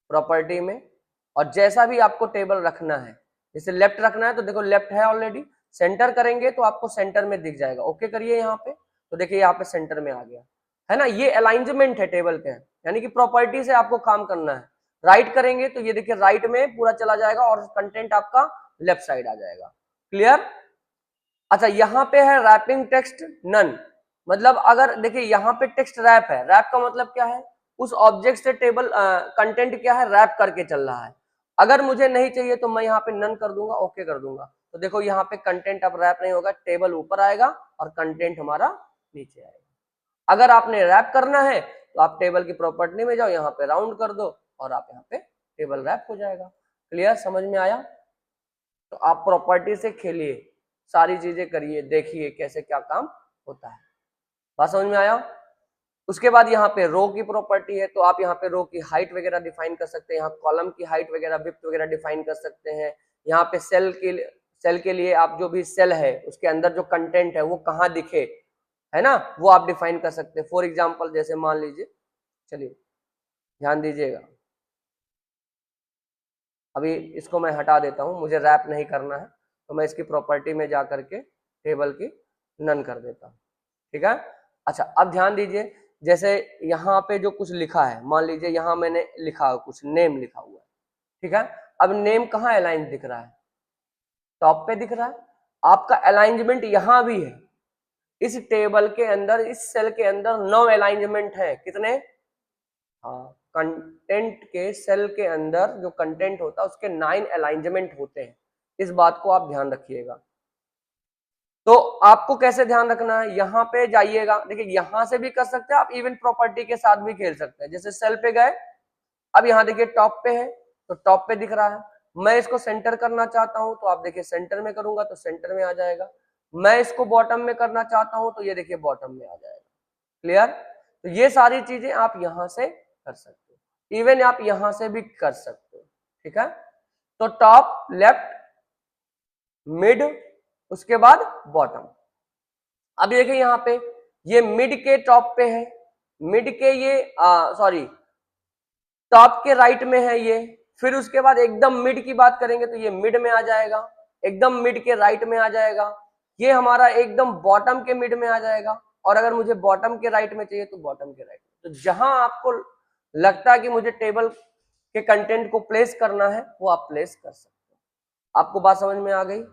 प्रॉपर्टी में, और जैसा भी आपको टेबल रखना है, जैसे लेफ्ट रखना है तो देखो लेफ्ट है ऑलरेडी, सेंटर करेंगे तो आपको सेंटर में दिख जाएगा। ओके करिए यहाँ पे, तो देखिए यहाँ पे सेंटर में आ गया, है ना। ये अलाइनमेंट है टेबल के, यानी कि प्रॉपर्टी से आपको काम करना है। राइट करेंगे तो ये देखिए राइट में पूरा चला जाएगा और कंटेंट आपका लेफ्ट साइड आ जाएगा। क्लियर। अच्छा, यहाँ पे है रैपिंग टेक्स्ट नन, मतलब अगर देखिए यहाँ पे टेक्स्ट रैप है, रैप का मतलब क्या है, उस ऑब्जेक्ट से टेबल कंटेंट क्या है, रैप करके चल रहा है। अगर मुझे नहीं चाहिए तो मैं यहाँ पे नन कर दूंगा, ओके कर दूंगा, तो देखो यहाँ पे कंटेंट अब रैप नहीं होगा, टेबल ऊपर आएगा और कंटेंट हमारा नीचे आएगा। अगर आपने रैप करना है तो आप टेबल की प्रॉपर्टी में जाओ, यहाँ पे राउंड कर दो और आप यहाँ पे टेबल रैप हो जाएगा। क्लियर, समझ में आया। तो आप प्रॉपर्टी से खेलिए, सारी चीजें करिए, देखिए कैसे क्या काम होता है। बात समझ में आया। उसके बाद यहाँ पे रो की प्रॉपर्टी है, तो आप यहाँ पे रो की हाइट वगैरह डिफाइन कर सकते हैं, यहाँ कॉलम की हाइट वगैरह विड्थ वगैरह डिफाइन कर सकते हैं। यहाँ पे सेल के लिए आप जो भी सेल है उसके अंदर जो कंटेंट है वो कहाँ दिखे, है ना, वो आप डिफाइन कर सकते हैं। फॉर एग्जाम्पल जैसे मान लीजिए, चलिए ध्यान दीजिएगा, अभी इसको मैं हटा देता हूं, मुझे रैप नहीं करना है, तो मैं इसकी प्रॉपर्टी में जा करके टेबल की नन कर देता हूं, ठीक है। अच्छा, अब ध्यान दीजिए, जैसे यहाँ पे जो कुछ लिखा है, मान लीजिए यहाँ मैंने लिखा कुछ नेम लिखा हुआ है, ठीक है। अब नेम कहाँ अलाइन दिख रहा है, टॉप पे दिख रहा है। आपका अलाइनमेंट यहाँ भी है, इस टेबल के अंदर, इस सेल के अंदर 9 अलाइनमेंट है, कितने, हाँ, कंटेंट के सेल के अंदर जो कंटेंट होता है उसके 9 अलाइनमेंट होते हैं, इस बात को आप ध्यान रखिएगा। तो आपको कैसे ध्यान रखना है, यहाँ पे जाइएगा, देखिए यहाँ से भी कर सकते हैं आप, इवन प्रॉपर्टी के साथ भी खेल सकते हैं। जैसे सेल पे गए, अब यहाँ देखिए टॉप पे है, तो टॉप पे दिख रहा है, मैं इसको सेंटर करना चाहता हूं तो आप देखिए सेंटर में करूंगा तो सेंटर में आ जाएगा। मैं इसको बॉटम में करना चाहता हूं तो ये देखिए बॉटम में आ जाएगा। क्लियर। तो ये सारी चीजें आप यहां से कर सकते हो, इवन आप यहां से भी कर सकते हो, ठीक है। तो टॉप, लेफ्ट, मिड, उसके बाद बॉटम। अब देखिए यहाँ पे ये मिड के टॉप पे है, मिड के ये सॉरी टॉप के राइट में है ये, फिर उसके बाद एकदम मिड की बात करेंगे तो ये मिड में आ जाएगा, एकदम मिड के राइट में आ जाएगा, ये हमारा एकदम बॉटम के मिड में आ जाएगा, और अगर मुझे बॉटम के राइट में चाहिए तो बॉटम के राइट में। तो जहां आपको लगता है कि मुझे टेबल के कंटेंट को प्लेस करना है वो आप प्लेस कर सकते हो। आपको बात समझ में आ गई।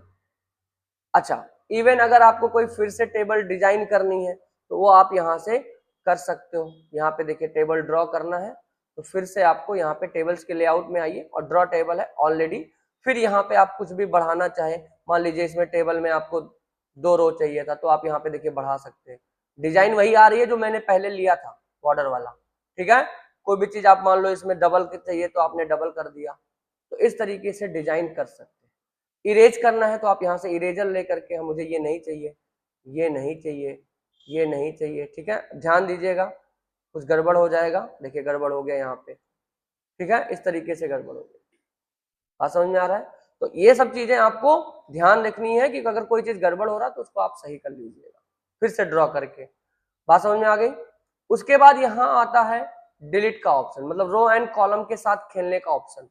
अच्छा, इवन अगर आपको कोई फिर से टेबल डिजाइन करनी है तो वो आप यहां से कर सकते हो। यहाँ पे देखिए टेबल ड्रॉ करना है तो फिर से आपको यहाँ पे टेबल्स के लेआउट में आइए और ड्रॉ टेबल है ऑलरेडी। फिर यहाँ पे आप कुछ भी बढ़ाना चाहे, मान लीजिए इसमें टेबल में आपको 2 रो चाहिए था तो आप यहाँ पे देखिए बढ़ा सकते हैं। डिजाइन वही आ रही है जो मैंने पहले लिया था, बॉर्डर वाला, ठीक है। कोई भी चीज आप मान लो इसमें डबल चाहिए तो आपने डबल कर दिया, तो इस तरीके से डिजाइन कर सकते हैं। इरेज करना है तो आप यहाँ से इरेजर लेकर के, मुझे ये नहीं चाहिए, ये नहीं चाहिए, ये नहीं चाहिए, ठीक है। ध्यान दीजिएगा कुछ गड़बड़ हो जाएगा, देखिए गड़बड़ हो गया यहाँ पे, ठीक है, इस तरीके से गड़बड़ हो गई। बात समझ में आ रहा है। तो ये सब चीजें आपको ध्यान रखनी है कि अगर कोई चीज गड़बड़ हो रहा है तो उसको आप सही कर लीजिएगा फिर से ड्रॉ करके। बात समझ में आ गई। उसके बाद यहाँ आता है डिलीट का ऑप्शन, मतलब रो एंड कॉलम के साथ खेलने का ऑप्शन।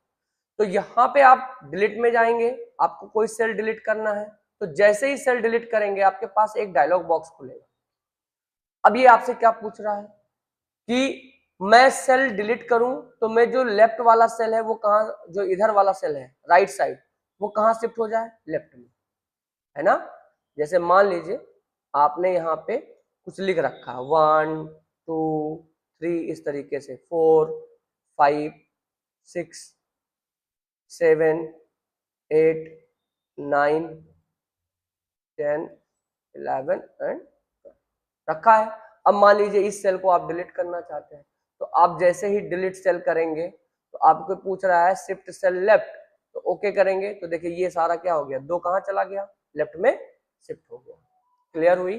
तो यहाँ पे आप डिलीट में जाएंगे, आपको कोई सेल डिलीट करना है, तो जैसे ही सेल डिलीट करेंगे आपके पास एक डायलॉग बॉक्स खुलेगा। अब ये आपसे क्या पूछ रहा है कि मैं सेल डिलीट करूं तो मैं जो लेफ्ट वाला सेल है वो कहां, जो इधर वाला सेल है राइट साइड, वो कहां शिफ्ट हो जाए, लेफ्ट में, है ना। जैसे मान लीजिए आपने यहाँ पे कुछ लिख रखा है 1 2 3 इस तरीके से 4 5 6 7 8 9 10 11 एंड रखा है। अब मान लीजिए इस सेल को आप डिलीट करना चाहते हैं, तो आप जैसे ही डिलीट सेल करेंगे तो आपको पूछ रहा है शिफ्ट सेल लेफ्ट, तो ओके करेंगे तो देखिए ये सारा क्या हो गया, 2 कहां चला गया, लेफ्ट में शिफ्ट हो गया। क्लियर हुई,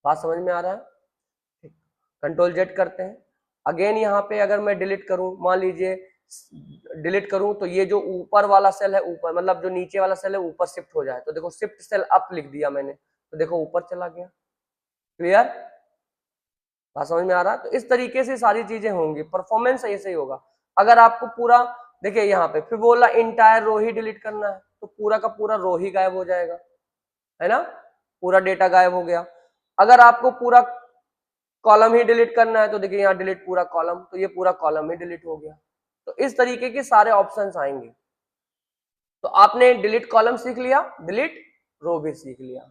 बात समझ में आ रहा है। कंट्रोल जेड करते हैं। अगेन यहाँ पे अगर मैं डिलीट करूं, मान लीजिए डिलीट करूं तो ये जो ऊपर वाला सेल है, ऊपर मतलब जो नीचे वाला सेल है ऊपर शिफ्ट हो जाए, तो देखो शिफ्ट सेल अप लिख दिया मैंने, तो देखो ऊपर चला गया। क्लियर, बात समझ में आ रहा है। तो इस तरीके से सारी चीजें होंगी, परफॉर्मेंस ऐसे ही होगा। अगर आपको पूरा देखिए यहाँ पे फिर बोला इंटायर रो ही डिलीट करना है तो पूरा का पूरा रो ही गायब हो जाएगा, है ना, पूरा डेटा गायब हो गया। अगर आपको पूरा कॉलम ही डिलीट करना है तो देखिए यहाँ डिलीट पूरा कॉलम, तो ये पूरा कॉलम ही डिलीट हो गया। तो इस तरीके के सारे ऑप्शंस आएंगे। तो आपने डिलीट कॉलम सीख लिया, डिलीट रो भी सीख लिया,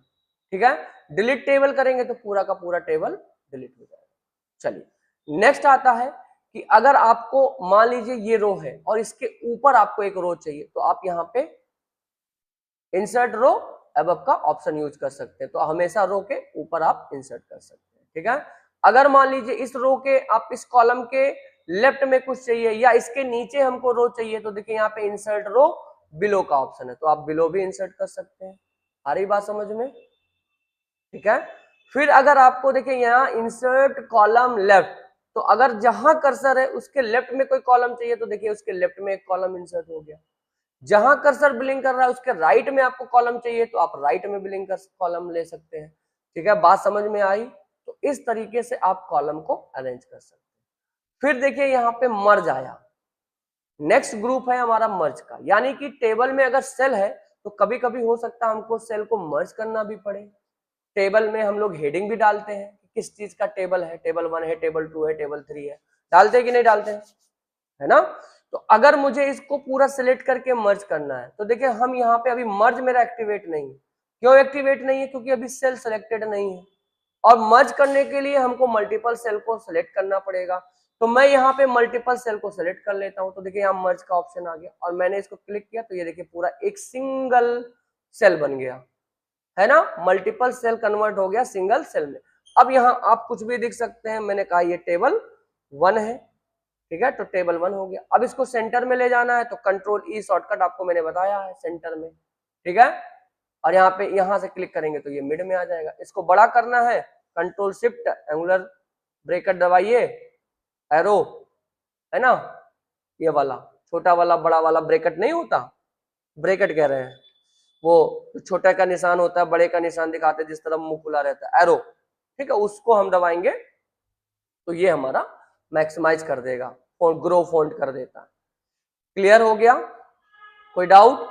ठीक है। डिलीट टेबल करेंगे तो पूरा का पूरा टेबल डिलीट हो जाएगा। चलिए नेक्स्ट आता है कि अगर आपको मान लीजिए ये रो है और इसके ऊपर आपको एक रो चाहिए, तो आप यहाँ पे इंसर्ट रो अबव का ऑप्शन यूज कर सकते हैं। तो हमेशा रो के ऊपर आप इंसर्ट कर सकते हैं, ठीक है। अगर मान लीजिए इस रो के आप इस कॉलम के लेफ्ट में कुछ चाहिए या इसके नीचे हमको रो चाहिए, तो देखिए यहाँ पे इंसर्ट रो बिलो का ऑप्शन है, तो आप बिलो भी इंसर्ट कर सकते हैं। आ रही बात समझ में, ठीक है। फिर अगर आपको देखिए यहाँ इंसर्ट कॉलम लेफ्ट, तो अगर जहां कर्सर है उसके लेफ्ट में कोई कॉलम चाहिए, तो देखिए उसके लेफ्ट में एक कॉलम इंसर्ट हो गया। जहां कर्सर ब्लिंक कर रहा है उसके राइट में आपको कॉलम चाहिए, तो आप राइट में ब्लिंक कर कॉलम ले सकते हैं, ठीक है। बात समझ में आई। तो इस तरीके से आप कॉलम को अरेंज कर सकते हैं। फिर देखिए यहाँ पे मर्ज आया, नेक्स्ट ग्रुप है हमारा मर्ज का, यानी कि टेबल में अगर सेल है तो कभी कभी हो सकता है हमको सेल को मर्ज करना भी पड़े। टेबल में हम लोग हेडिंग भी डालते हैं, किस चीज का टेबल है, टेबल 1 है, टेबल 2 है, टेबल 3 है, डालते हैं कि नहीं डालते हैं, है ना। तो अगर मुझे इसको पूरा सिलेक्ट करके मर्ज करना है, तो देखिए हम यहाँ पे अभी मर्ज मेरा एक्टिवेट नहीं है। क्यों एक्टिवेट नहीं है? क्योंकि अभी सेल सिलेक्टेड नहीं है, और मर्ज करने के लिए हमको मल्टीपल सेल को सिलेक्ट करना पड़ेगा। तो मैं यहाँ पे मल्टीपल सेल को सिलेक्ट कर लेता हूं, तो देखिए यहाँ मर्ज का ऑप्शन आ गया और मैंने इसको क्लिक किया, तो ये देखिए पूरा एक सिंगल सेल बन गया, है ना। मल्टीपल सेल कन्वर्ट हो गया सिंगल सेल में। अब यहाँ आप कुछ भी देख सकते हैं, मैंने कहा ये टेबल 1 है, ठीक है, तो टेबल 1 हो गया। अब इसको सेंटर में ले जाना है, तो कंट्रोल ई शॉर्टकट आपको मैंने बताया है सेंटर में, ठीक है। और यहाँ पे यहाँ से क्लिक करेंगे तो ये मिड में आ जाएगा। इसको बड़ा करना है, कंट्रोल शिफ्ट एंगुलर ब्रेकेट दबाइए, एरो, है ना, ये वाला छोटा वाला बड़ा वाला ब्रेकेट नहीं होता, ब्रेकेट कह रहे हैं, वो छोटा का निशान होता है, बड़े का निशान दिखाते हैं जिस तरह मुंह खुला रहता है, एरो, ठीक है, उसको हम दबाएंगे तो ये हमारा मैक्सिमाइज कर देगा, ग्रो फॉन्ट कर देता है। क्लियर हो गया, कोई डाउट?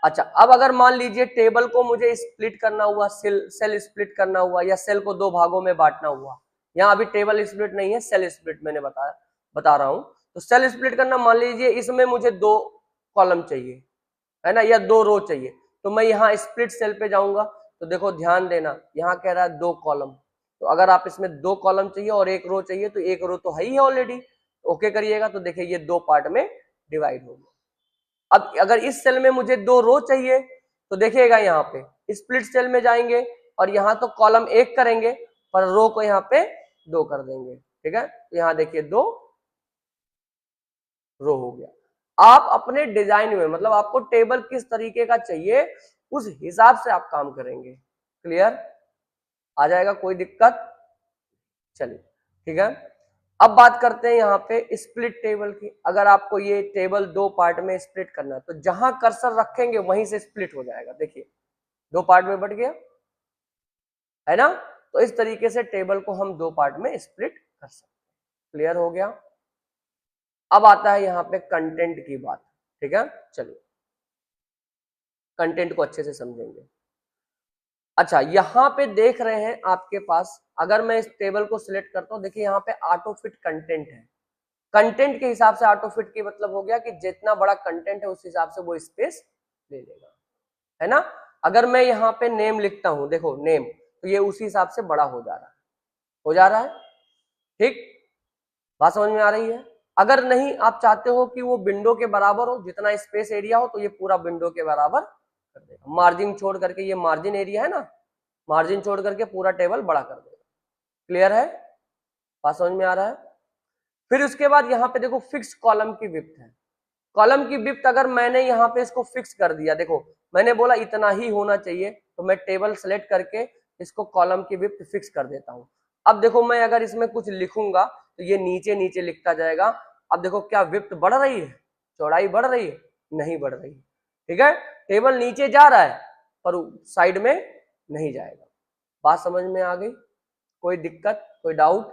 अच्छा, अब अगर मान लीजिए टेबल को मुझे स्प्लिट करना हुआ, सेल स्प्लिट करना हुआ, या सेल को 2 भागों में बांटना हुआ, यहाँ अभी टेबल स्प्लिट नहीं है, सेल स्प्लिट मैंने बता रहा हूं। तो सेल स्प्लिट करना, मान लीजिए इसमें मुझे 2 कॉलम चाहिए, है ना, या 2 रो चाहिए, तो मैं यहाँ स्प्लिट सेल पे जाऊंगा, तो देखो ध्यान देना, यहाँ कह रहा है 2 कॉलम, तो अगर आप इसमें 2 कॉलम चाहिए और 1 रो चाहिए, तो 1 रो तो है ही ऑलरेडी, ओके करिएगा, तो देखिए ये 2 पार्ट में डिवाइड हो गया। अब अगर इस सेल में मुझे 2 रो चाहिए, तो देखिएगा यहाँ पे स्प्लिट सेल में जाएंगे और यहाँ तो कॉलम 1 करेंगे, पर रो को यहाँ पे 2 कर देंगे, ठीक है। तो यहाँ देखिए 2 रो हो गया। आप अपने डिजाइन में, मतलब आपको टेबल किस तरीके का चाहिए उस हिसाब से आप काम करेंगे। क्लियर? आ जाएगा, कोई दिक्कत? चलिए ठीक है। अब बात करते हैं यहाँ पे स्प्लिट टेबल की। अगर आपको ये टेबल 2 पार्ट में स्प्लिट करना है, तो जहां कर्सर रखेंगे वहीं से स्प्लिट हो जाएगा, देखिए 2 पार्ट में बट गया, है ना। तो इस तरीके से टेबल को हम 2 पार्ट में स्प्लिट कर सकते हैं। क्लियर हो गया? अब आता है यहाँ पे कंटेंट की बात, ठीक है। चलिए कंटेंट को अच्छे से समझेंगे। अच्छा, यहाँ पे देख रहे हैं आपके पास, अगर मैं इस टेबल को सिलेक्ट करता हूँ, देखिए यहाँ पे ऑटो फिट कंटेंट है। कंटेंट के हिसाब से ऑटो फिट की मतलब हो गया कि जितना बड़ा कंटेंट है उस हिसाब से वो स्पेस ले लेगा, है ना। अगर मैं यहाँ पे नेम लिखता हूं, देखो नेम, तो ये उसी हिसाब से बड़ा हो जा रहा है, हो जा रहा है, ठीक। बात समझ में आ रही है? अगर नहीं आप चाहते हो कि वो विंडो के बराबर हो, जितना स्पेस एरिया हो, तो ये पूरा विंडो के बराबर कर देगा। मार्जिन छोड़ करके, ये मार्जिन एरिया है ना, मार्जिन छोड़ करके पूरा टेबल बड़ा कर देगा। क्लियर है? बात समझ में आ रहा है? फिर उसके बाद यहाँ पे देखो फिक्स कॉलम की विड्थ है। कॉलम की विड्थ अगर मैंने यहाँ पे इसको फिक्स कर दिया, देखो मैंने बोला इतना ही होना चाहिए, तो मैं टेबल सेलेक्ट करके इसको कॉलम की विड्थ फिक्स कर देता हूँ। अब देखो मैं अगर इसमें कुछ लिखूंगा तो ये नीचे नीचे लिखता जाएगा। अब देखो क्या विड्थ बढ़ रही है, चौड़ाई बढ़ रही है? नहीं बढ़ रही है, ठीक है। टेबल नीचे जा रहा है पर साइड में नहीं जाएगा। बात समझ में आ गई? कोई दिक्कत, कोई डाउट?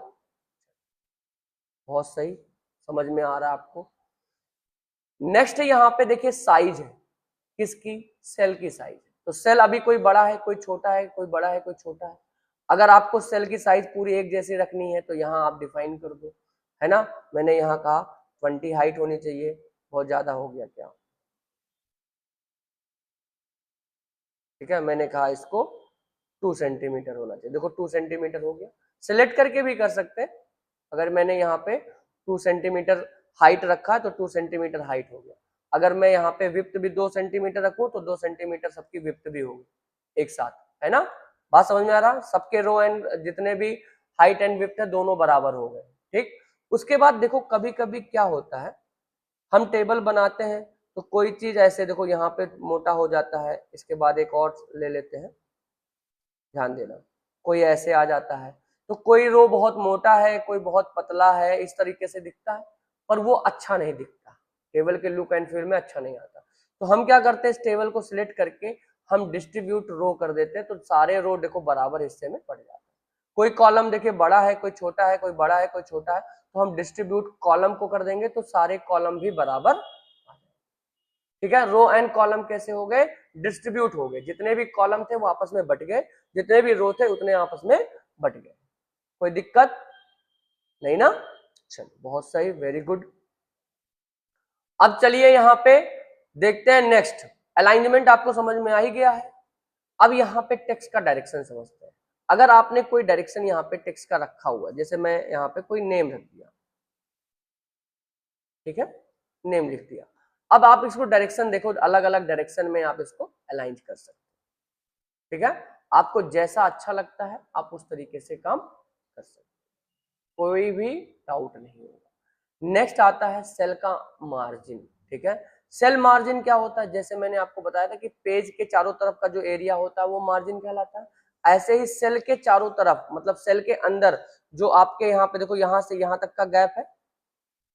बहुत सही, समझ में आ रहा है आपको। नेक्स्ट यहाँ पे देखिए साइज है, किसकी? सेल की साइज। तो सेल अभी कोई बड़ा है, कोई छोटा है, कोई बड़ा है, कोई छोटा है। अगर आपको सेल की साइज पूरी एक जैसी रखनी है, तो यहाँ आप डिफाइन कर दो, है ना। मैंने यहाँ कहा 20 हाइट होनी चाहिए, बहुत ज्यादा हो गया क्या? ठीक है, मैंने कहा इसको 2 सेंटीमीटर होना चाहिए, देखो 2 सेंटीमीटर हो गया। सिलेक्ट करके भी कर सकते हैं, अगर मैंने यहाँ पे 2 सेंटीमीटर हाइट रखा है तो 2 सेंटीमीटर हाइट हो गया। अगर मैं यहाँ पे विड्थ भी 2 सेंटीमीटर रखूं तो 2 सेंटीमीटर सबकी विड्थ भी होगी एक साथ, है ना। बात समझ में आ रहा, सबके रो एंड जितने भी हाइट एंड विड्थ है दोनों बराबर हो गए। ठीक, उसके बाद देखो कभी कभी क्या होता है, हम टेबल बनाते हैं तो कोई चीज ऐसे देखो यहाँ पे मोटा हो जाता है, इसके बाद एक और ले लेते हैं, ध्यान देना, कोई ऐसे आ जाता है, तो कोई रो बहुत मोटा है, कोई बहुत पतला है, इस तरीके से दिखता है, पर वो अच्छा नहीं दिखता, टेबल के लुक एंड फील में अच्छा नहीं आता। तो हम क्या करते हैं, इस टेबल को सिलेक्ट करके हम डिस्ट्रीब्यूट रो कर देते हैं, तो सारे रो देखो बराबर हिस्से में पड़ जाते हैं। कोई कॉलम देखिए बड़ा है, कोई छोटा है, कोई बड़ा है, कोई छोटा है, तो हम डिस्ट्रीब्यूट कॉलम को कर देंगे तो सारे कॉलम भी बराबर। ठीक है, रो एंड कॉलम कैसे हो गए, डिस्ट्रीब्यूट हो गए, जितने भी कॉलम थे वो आपस में बट गए, जितने भी रो थे उतने आपस में बट गए, कोई दिक्कत नहीं ना। चलो बहुत सही, वेरी गुड। अब चलिए यहाँ पे देखते हैं नेक्स्ट, अलाइनमेंट आपको समझ में आ ही गया है। अब यहाँ पे टेक्स्ट का डायरेक्शन समझते हैं। अगर आपने कोई डायरेक्शन यहाँ पे टेक्स्ट का रखा हुआ, जैसे मैं यहाँ पे कोई नेम रख दिया, ठीक है, नेम लिख दिया, अब आप इसको डायरेक्शन देखो, अलग अलग डायरेक्शन में आप इसको अलाइन कर सकते हैं। ठीक है, आपको जैसा अच्छा लगता है आप उस तरीके से काम कर सकते हैं, कोई भी डाउट नहीं होगा। नेक्स्ट आता है सेल का मार्जिन। ठीक है, सेल मार्जिन क्या होता है, जैसे मैंने आपको बताया था कि पेज के चारों तरफ का जो एरिया होता है वो मार्जिन कहलाता है, ऐसे ही सेल के चारों तरफ मतलब सेल के अंदर जो आपके यहाँ पे देखो यहाँ से यहाँ तक का गैप है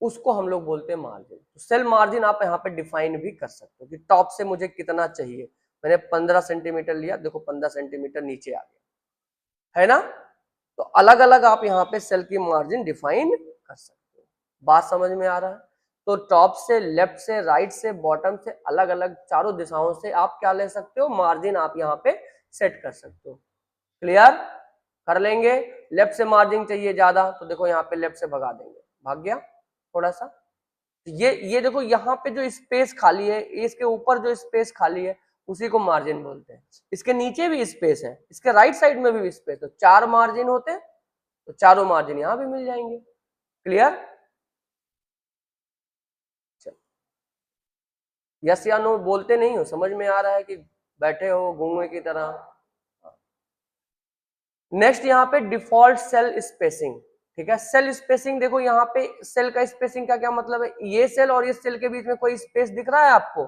उसको हम लोग बोलते हैं मार्जिन। तो सेल मार्जिन आप यहाँ पे डिफाइन भी कर सकते हो कि टॉप से मुझे कितना चाहिए, मैंने 15 सेंटीमीटर लिया, देखो 15 सेंटीमीटर नीचे आ गया, है ना। तो अलग अलग आप यहाँ पे सेल की मार्जिन डिफाइन कर सकते हो। बात समझ में आ रहा है, तो टॉप से, लेफ्ट से, राइट से, बॉटम से, अलग अलग चारों दिशाओं से आप क्या ले सकते हो, मार्जिन आप यहाँ पे सेट कर सकते हो। क्लियर कर लेंगे, लेफ्ट से मार्जिन चाहिए ज्यादा तो देखो यहाँ पे लेफ्ट से भगा देंगे, भाग गया थोड़ा सा। ये देखो यहाँ पे जो स्पेस खाली है, इसके ऊपर जो स्पेस खाली है उसी को मार्जिन बोलते हैं। इसके नीचे भी स्पेस है, इसके राइट साइड में भी स्पेस, तो 4 मार्जिन होते हैं, तो चारों मार्जिन यहाँ भी मिल जाएंगे। क्लियर, यस या नो बोलते नहीं हो, समझ में आ रहा है कि बैठे हो घूमे की तरह। नेक्स्ट यहाँ पे डिफॉल्ट सेल स्पेसिंग। ठीक है, सेल स्पेसिंग देखो यहाँ पे सेल का स्पेसिंग का क्या मतलब है, ये सेल और ये सेल के बीच में कोई स्पेस दिख रहा है आपको,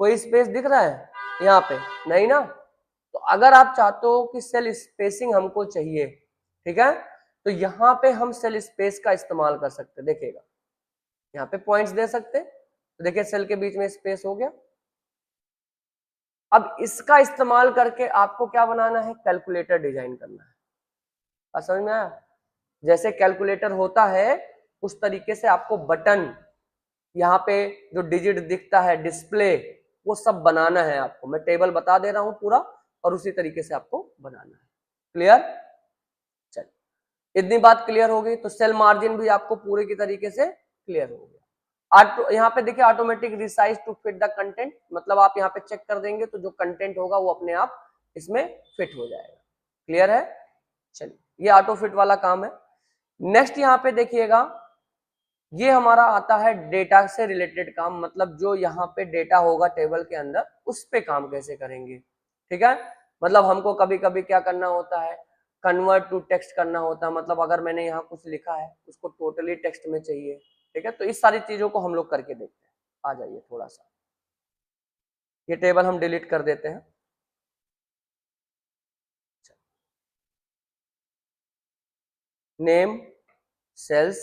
कोई स्पेस दिख रहा है यहाँ पे, नहीं ना। तो अगर आप चाहते हो कि सेल स्पेसिंग हमको चाहिए, ठीक है, तो यहाँ पे हम सेल स्पेस का इस्तेमाल कर सकते हैं। देखिएगा यहाँ पे पॉइंट्स दे सकते हैं, तो देखिए सेल के बीच में स्पेस हो गया। अब इसका इस्तेमाल करके आपको क्या बनाना है, कैलकुलेटर डिजाइन करना है। समझ में आया, जैसे कैलकुलेटर होता है उस तरीके से आपको बटन, यहाँ पे जो डिजिट दिखता है, डिस्प्ले, वो सब बनाना है आपको। मैं टेबल बता दे रहा हूं पूरा और उसी तरीके से आपको बनाना है। क्लियर, चलिए इतनी बात क्लियर हो गई, तो सेल मार्जिन भी आपको पूरे की तरीके से क्लियर हो गया। यहाँ पे देखिए automatic resize to fit the content, मतलब आप यहाँ पे चेक कर देंगे तो जो कंटेंट होगा वो अपने आप इसमें फिट हो जाएगा। क्लियर है, चलिए ये ऑटो फिट वाला काम है। नेक्स्ट यहाँ पे देखिएगा, ये हमारा आता है डेटा से रिलेटेड काम, मतलब जो यहाँ पे डेटा होगा टेबल के अंदर उस पे काम कैसे करेंगे। ठीक है, मतलब हमको कभी कभी क्या करना होता है, कन्वर्ट टू टेक्स्ट करना होता है, मतलब अगर मैंने यहाँ कुछ लिखा है उसको टोटली टेक्स्ट में चाहिए। ठीक है, तो इस सारी चीजों को हम लोग करके देखते हैं। आ जाइए थोड़ा सा, ये टेबल हम डिलीट कर देते हैं। नेम, सेल्स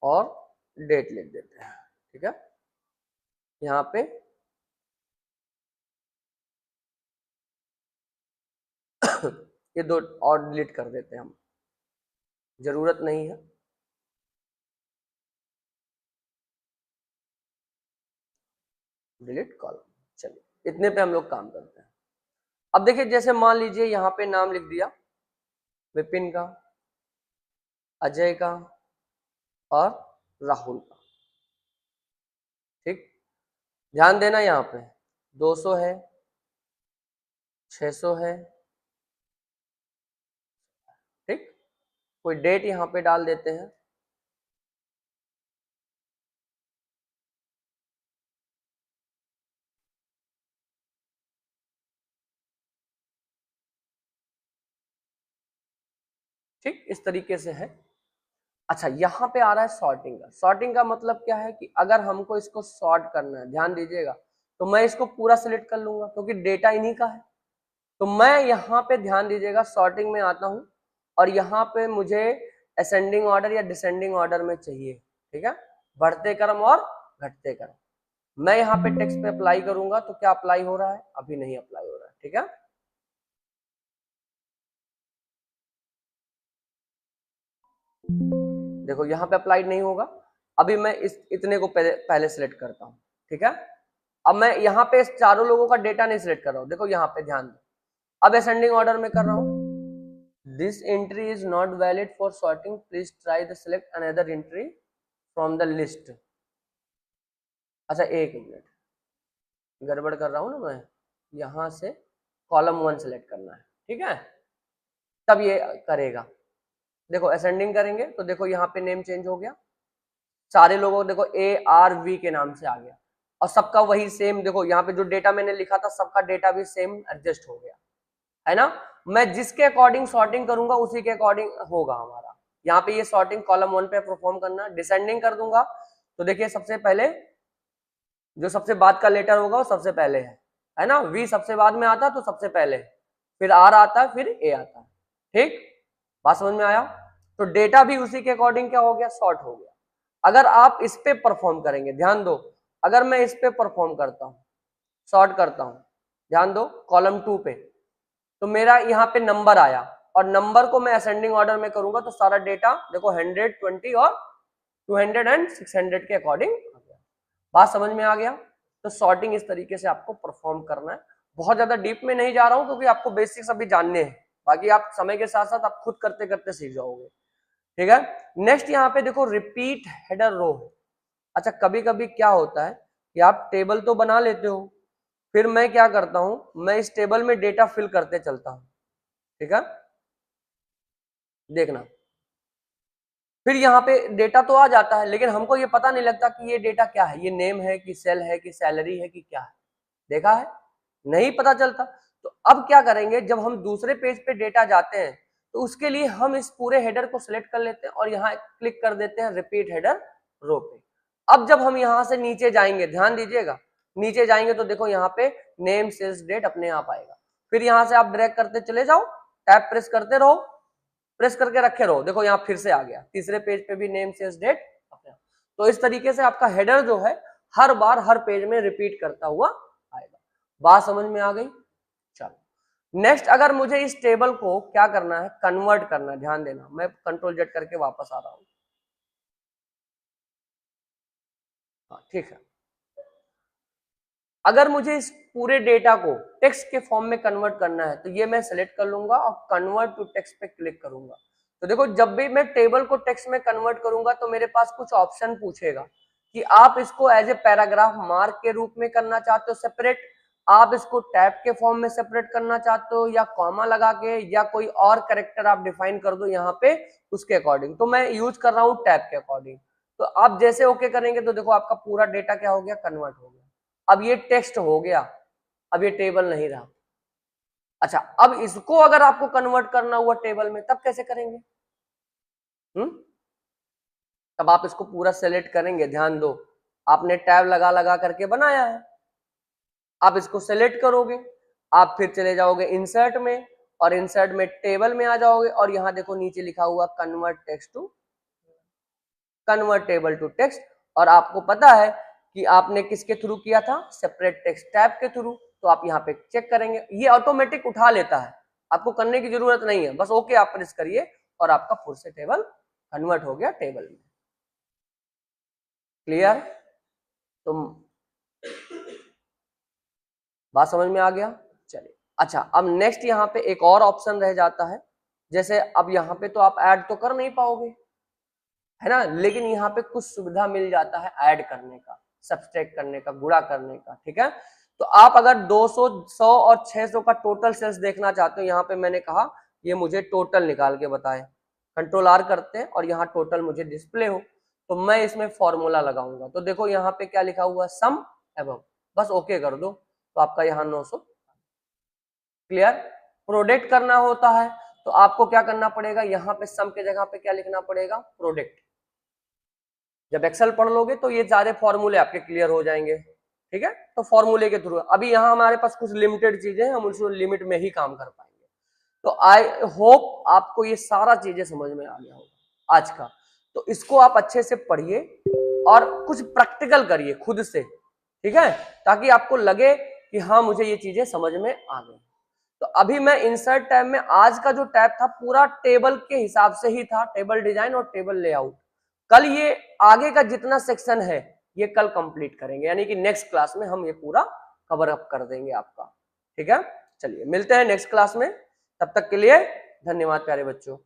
और डेट लिख देते हैं। ठीक है, यहाँ पे ये दो और डिलीट कर देते हैं हम, जरूरत नहीं है। डिलीट कॉलम, चलिए इतने पे हम लोग काम करते हैं। अब देखिए जैसे मान लीजिए यहाँ पे नाम लिख दिया विपिन का, अजय का और राहुल का। ठीक, ध्यान देना यहाँ पे 200 है, 600 है, ठीक। कोई डेट यहाँ पे डाल देते हैं, ठीक, इस तरीके से है। अच्छा, यहाँ पे आ रहा है सॉर्टिंग का। सॉर्टिंग का मतलब क्या है कि अगर हमको इसको सॉर्ट करना है, ध्यान दीजिएगा, तो मैं इसको पूरा सिलेक्ट कर लूंगा क्योंकि डेटा इन्हीं का है। तो मैं यहाँ पे ध्यान दीजिएगा सॉर्टिंग में आता हूँ और यहाँ पे मुझे असेंडिंग ऑर्डर या डिसेंडिंग ऑर्डर में चाहिए, ठीक है, बढ़ते क्रम और घटते क्रम। मैं यहाँ पे टेक्स्ट पे अप्लाई करूंगा तो क्या अप्लाई हो रहा है? अभी नहीं अप्लाई हो रहा है, ठीक है। देखो यहाँ पे अप्लाइड नहीं होगा। अभी मैं इस इतने को पहले सिलेक्ट करता हूँ, ठीक है। अब मैं यहाँ पे इस चारों लोगों का डेटा नहीं सिलेक्ट कर रहा हूँ, देखो यहाँ पे ध्यान दो। अब असेंडिंग ऑर्डर में कर रहा हूँ, this entry is not valid for sorting, please try the select another entry from the list. अच्छा एक मिनट, गड़बड़ कर रहा हूँ ना मैं, यहाँ से कॉलम 1 सिलेक्ट करना है, ठीक है, तब ये करेगा। देखो असेंडिंग करेंगे तो देखो यहाँ पे नेम चेंज हो गया, सारे लोगों को देखो ARV के नाम से आ गया और सबका वही सेम, देखो यहाँ पे जो डेटा मैंने लिखा था सबका डेटा भी सेम एडजस्ट हो गया, है ना। मैं जिसके अकॉर्डिंग सॉर्टिंग करूंगा उसी के अकॉर्डिंग होगा हमारा। यहाँ पे ये सॉर्टिंग कॉलम 1 पे परफॉर्म करना। डिसेंडिंग कर दूंगा तो देखिए सबसे पहले जो सबसे बाद का लेटर होगा वो सबसे पहले है ना। V सबसे बाद में आता तो सबसे पहले, फिर R आता है, फिर A आता है, ठीक, बात समझ में आया। तो डेटा भी उसी के अकॉर्डिंग क्या हो गया, सॉर्ट हो गया। अगर आप इस पे परफॉर्म करेंगे, ध्यान दो, अगर मैं इस पे परफॉर्म करता हूं, सॉर्ट करता हूं, ध्यान दो कॉलम 2 पे, तो मेरा यहाँ पे नंबर आया और नंबर को मैं असेंडिंग ऑर्डर में करूंगा तो सारा डेटा देखो 120 और 200 एंड 600 के अकॉर्डिंग आ गया। बात समझ में आ गया। तो सॉर्टिंग इस तरीके से आपको परफॉर्म करना है। बहुत ज्यादा डीप में नहीं जा रहा हूं क्योंकि आपको बेसिक्स अभी जानने हैं, बाकी आप समय के साथ साथ आप खुद करते करते सीख जाओगे, ठीक है। नेक्स्ट यहाँ पे देखो रिपीट हेडर रो। अच्छा कभी कभी क्या होता है कि आप टेबल तो बना लेते हो, फिर मैं क्या करता हूं, मैं इस टेबल में डेटा फिल करते चलता हूं, ठीक है, देखना, फिर यहाँ पे डेटा तो आ जाता है लेकिन हमको ये पता नहीं लगता कि ये डेटा क्या है, ये नेम है कि सेल है कि सैलरी है कि क्या है, देखा है, नहीं पता चलता। तो अब क्या करेंगे, जब हम दूसरे पेज पे डेटा जाते हैं तो उसके लिए हम इस पूरे हेडर को सिलेक्ट कर लेते हैं और यहाँ क्लिक कर देते हैं रिपीट हेडर रो पे। अब जब हम यहाँ से नीचे जाएंगे, ध्यान दीजिएगा, नीचे जाएंगे तो देखो यहाँ पे नेम सेल्स डेट अपने आप आएगा। फिर यहाँ से आप ड्रैग करते चले जाओ, टैब प्रेस करते रहो, प्रेस करके रखे रहो, देखो यहाँ फिर से आ गया, तीसरे पेज पे भी नेम सेल्स डेट अपने आप। तो इस तरीके से आपका हेडर जो है हर बार हर पेज में रिपीट करता हुआ आएगा। बात समझ में आ गई। चलो नेक्स्ट, अगर मुझे इस टेबल को क्या करना है, कन्वर्ट करना है, ध्यान देना, मैं कंट्रोल जेड करके वापस आ रहा हूं, हाँ ठीक है। अगर मुझे इस पूरे डेटा को टेक्स्ट के फॉर्म में कन्वर्ट करना है तो ये मैं सेलेक्ट कर लूंगा और कन्वर्ट टू टेक्स्ट पे क्लिक करूंगा। तो देखो जब भी मैं टेबल को टेक्स्ट में कन्वर्ट करूंगा तो मेरे पास कुछ ऑप्शन पूछेगा कि आप इसको एज ए पैराग्राफ मार्क के रूप में करना चाहते हो सेपरेट, आप इसको टैब के फॉर्म में सेपरेट करना चाहते हो या कॉमा लगा के, या कोई और कैरेक्टर आप डिफाइन कर दो यहाँ पे उसके अकॉर्डिंग। तो मैं यूज कर रहा हूँ टैब के अकॉर्डिंग। तो आप जैसे ओके करेंगे तो देखो आपका पूरा डेटा क्या हो गया, कन्वर्ट हो गया। अब ये टेक्स्ट हो गया, अब ये टेबल नहीं रहा। अच्छा अब इसको अगर आपको कन्वर्ट करना हुआ टेबल में तब कैसे करेंगे? तब आप इसको पूरा सेलेक्ट करेंगे, ध्यान दो, आपने टैब लगा लगा करके बनाया है, आप इसको सेलेक्ट करोगे, आप फिर चले जाओगे इंसर्ट में और इंसर्ट में टेबल में आ जाओगे और यहां देखो नीचे लिखा हुआ convert text to, convert table to text. और आपको पता है कि आपने किसके थ्रू किया था, सेपरेट टेक्स्ट टैब के थ्रू। तो आप यहाँ पे चेक करेंगे, ये ऑटोमेटिक उठा लेता है, आपको करने की जरूरत नहीं है, बस ओके आप प्रेस करिए और आपका फिर से टेबल कन्वर्ट हो गया टेबल में। क्लियर? तो बात समझ में आ गया। चलिए अच्छा, अब नेक्स्ट यहाँ पे एक और ऑप्शन रह जाता है, जैसे अब यहाँ पे तो आप ऐड तो कर नहीं पाओगे, है ना, लेकिन यहाँ पे कुछ सुविधा मिल जाता है ऐड करने का, सब्सट्रैक्ट करने का, गुणा करने का, ठीक है। तो आप अगर 200, 100 और 600 का टोटल सेल्स देखना चाहते हो, यहाँ पे मैंने कहा ये मुझे टोटल निकाल के बताएं, कंट्रोल आर करते हैं और यहाँ टोटल मुझे डिस्प्ले हो, तो मैं इसमें फॉर्मूला लगाऊंगा। तो देखो यहाँ पे क्या लिखा हुआ, सम एबव, बस ओके कर दो तो आपका यहाँ 900। क्लियर? प्रोडक्ट करना होता है तो आपको क्या करना पड़ेगा, यहाँ पे सम के जगह पे क्या लिखना पड़ेगा, प्रोडक्ट। जब एक्सेल पढ़ लोगे तो ये सारे फॉर्मूले आपके क्लियर हो जाएंगे। ठीक है, तो फॉर्मूले के थ्रू, अभी यहाँ हमारे पास कुछ लिमिटेड चीजें हैं, हम उसको लिमिट में ही काम कर पाएंगे। तो आई होप आपको ये सारा चीजें समझ में आ गया होगा आज का। तो इसको आप अच्छे से पढ़िए और कुछ प्रैक्टिकल करिए खुद से, ठीक है, ताकि आपको लगे कि हाँ मुझे ये चीजें समझ में आ गई। तो अभी मैं इंसर्ट टैब में आज का जो टैब था पूरा टेबल के हिसाब से ही था, टेबल डिजाइन और टेबल लेआउट। कल ये आगे का जितना सेक्शन है ये कल कंप्लीट करेंगे, यानी कि नेक्स्ट क्लास में हम ये पूरा कवर अप कर देंगे आपका। ठीक है, चलिए मिलते हैं नेक्स्ट क्लास में, तब तक के लिए धन्यवाद प्यारे बच्चों।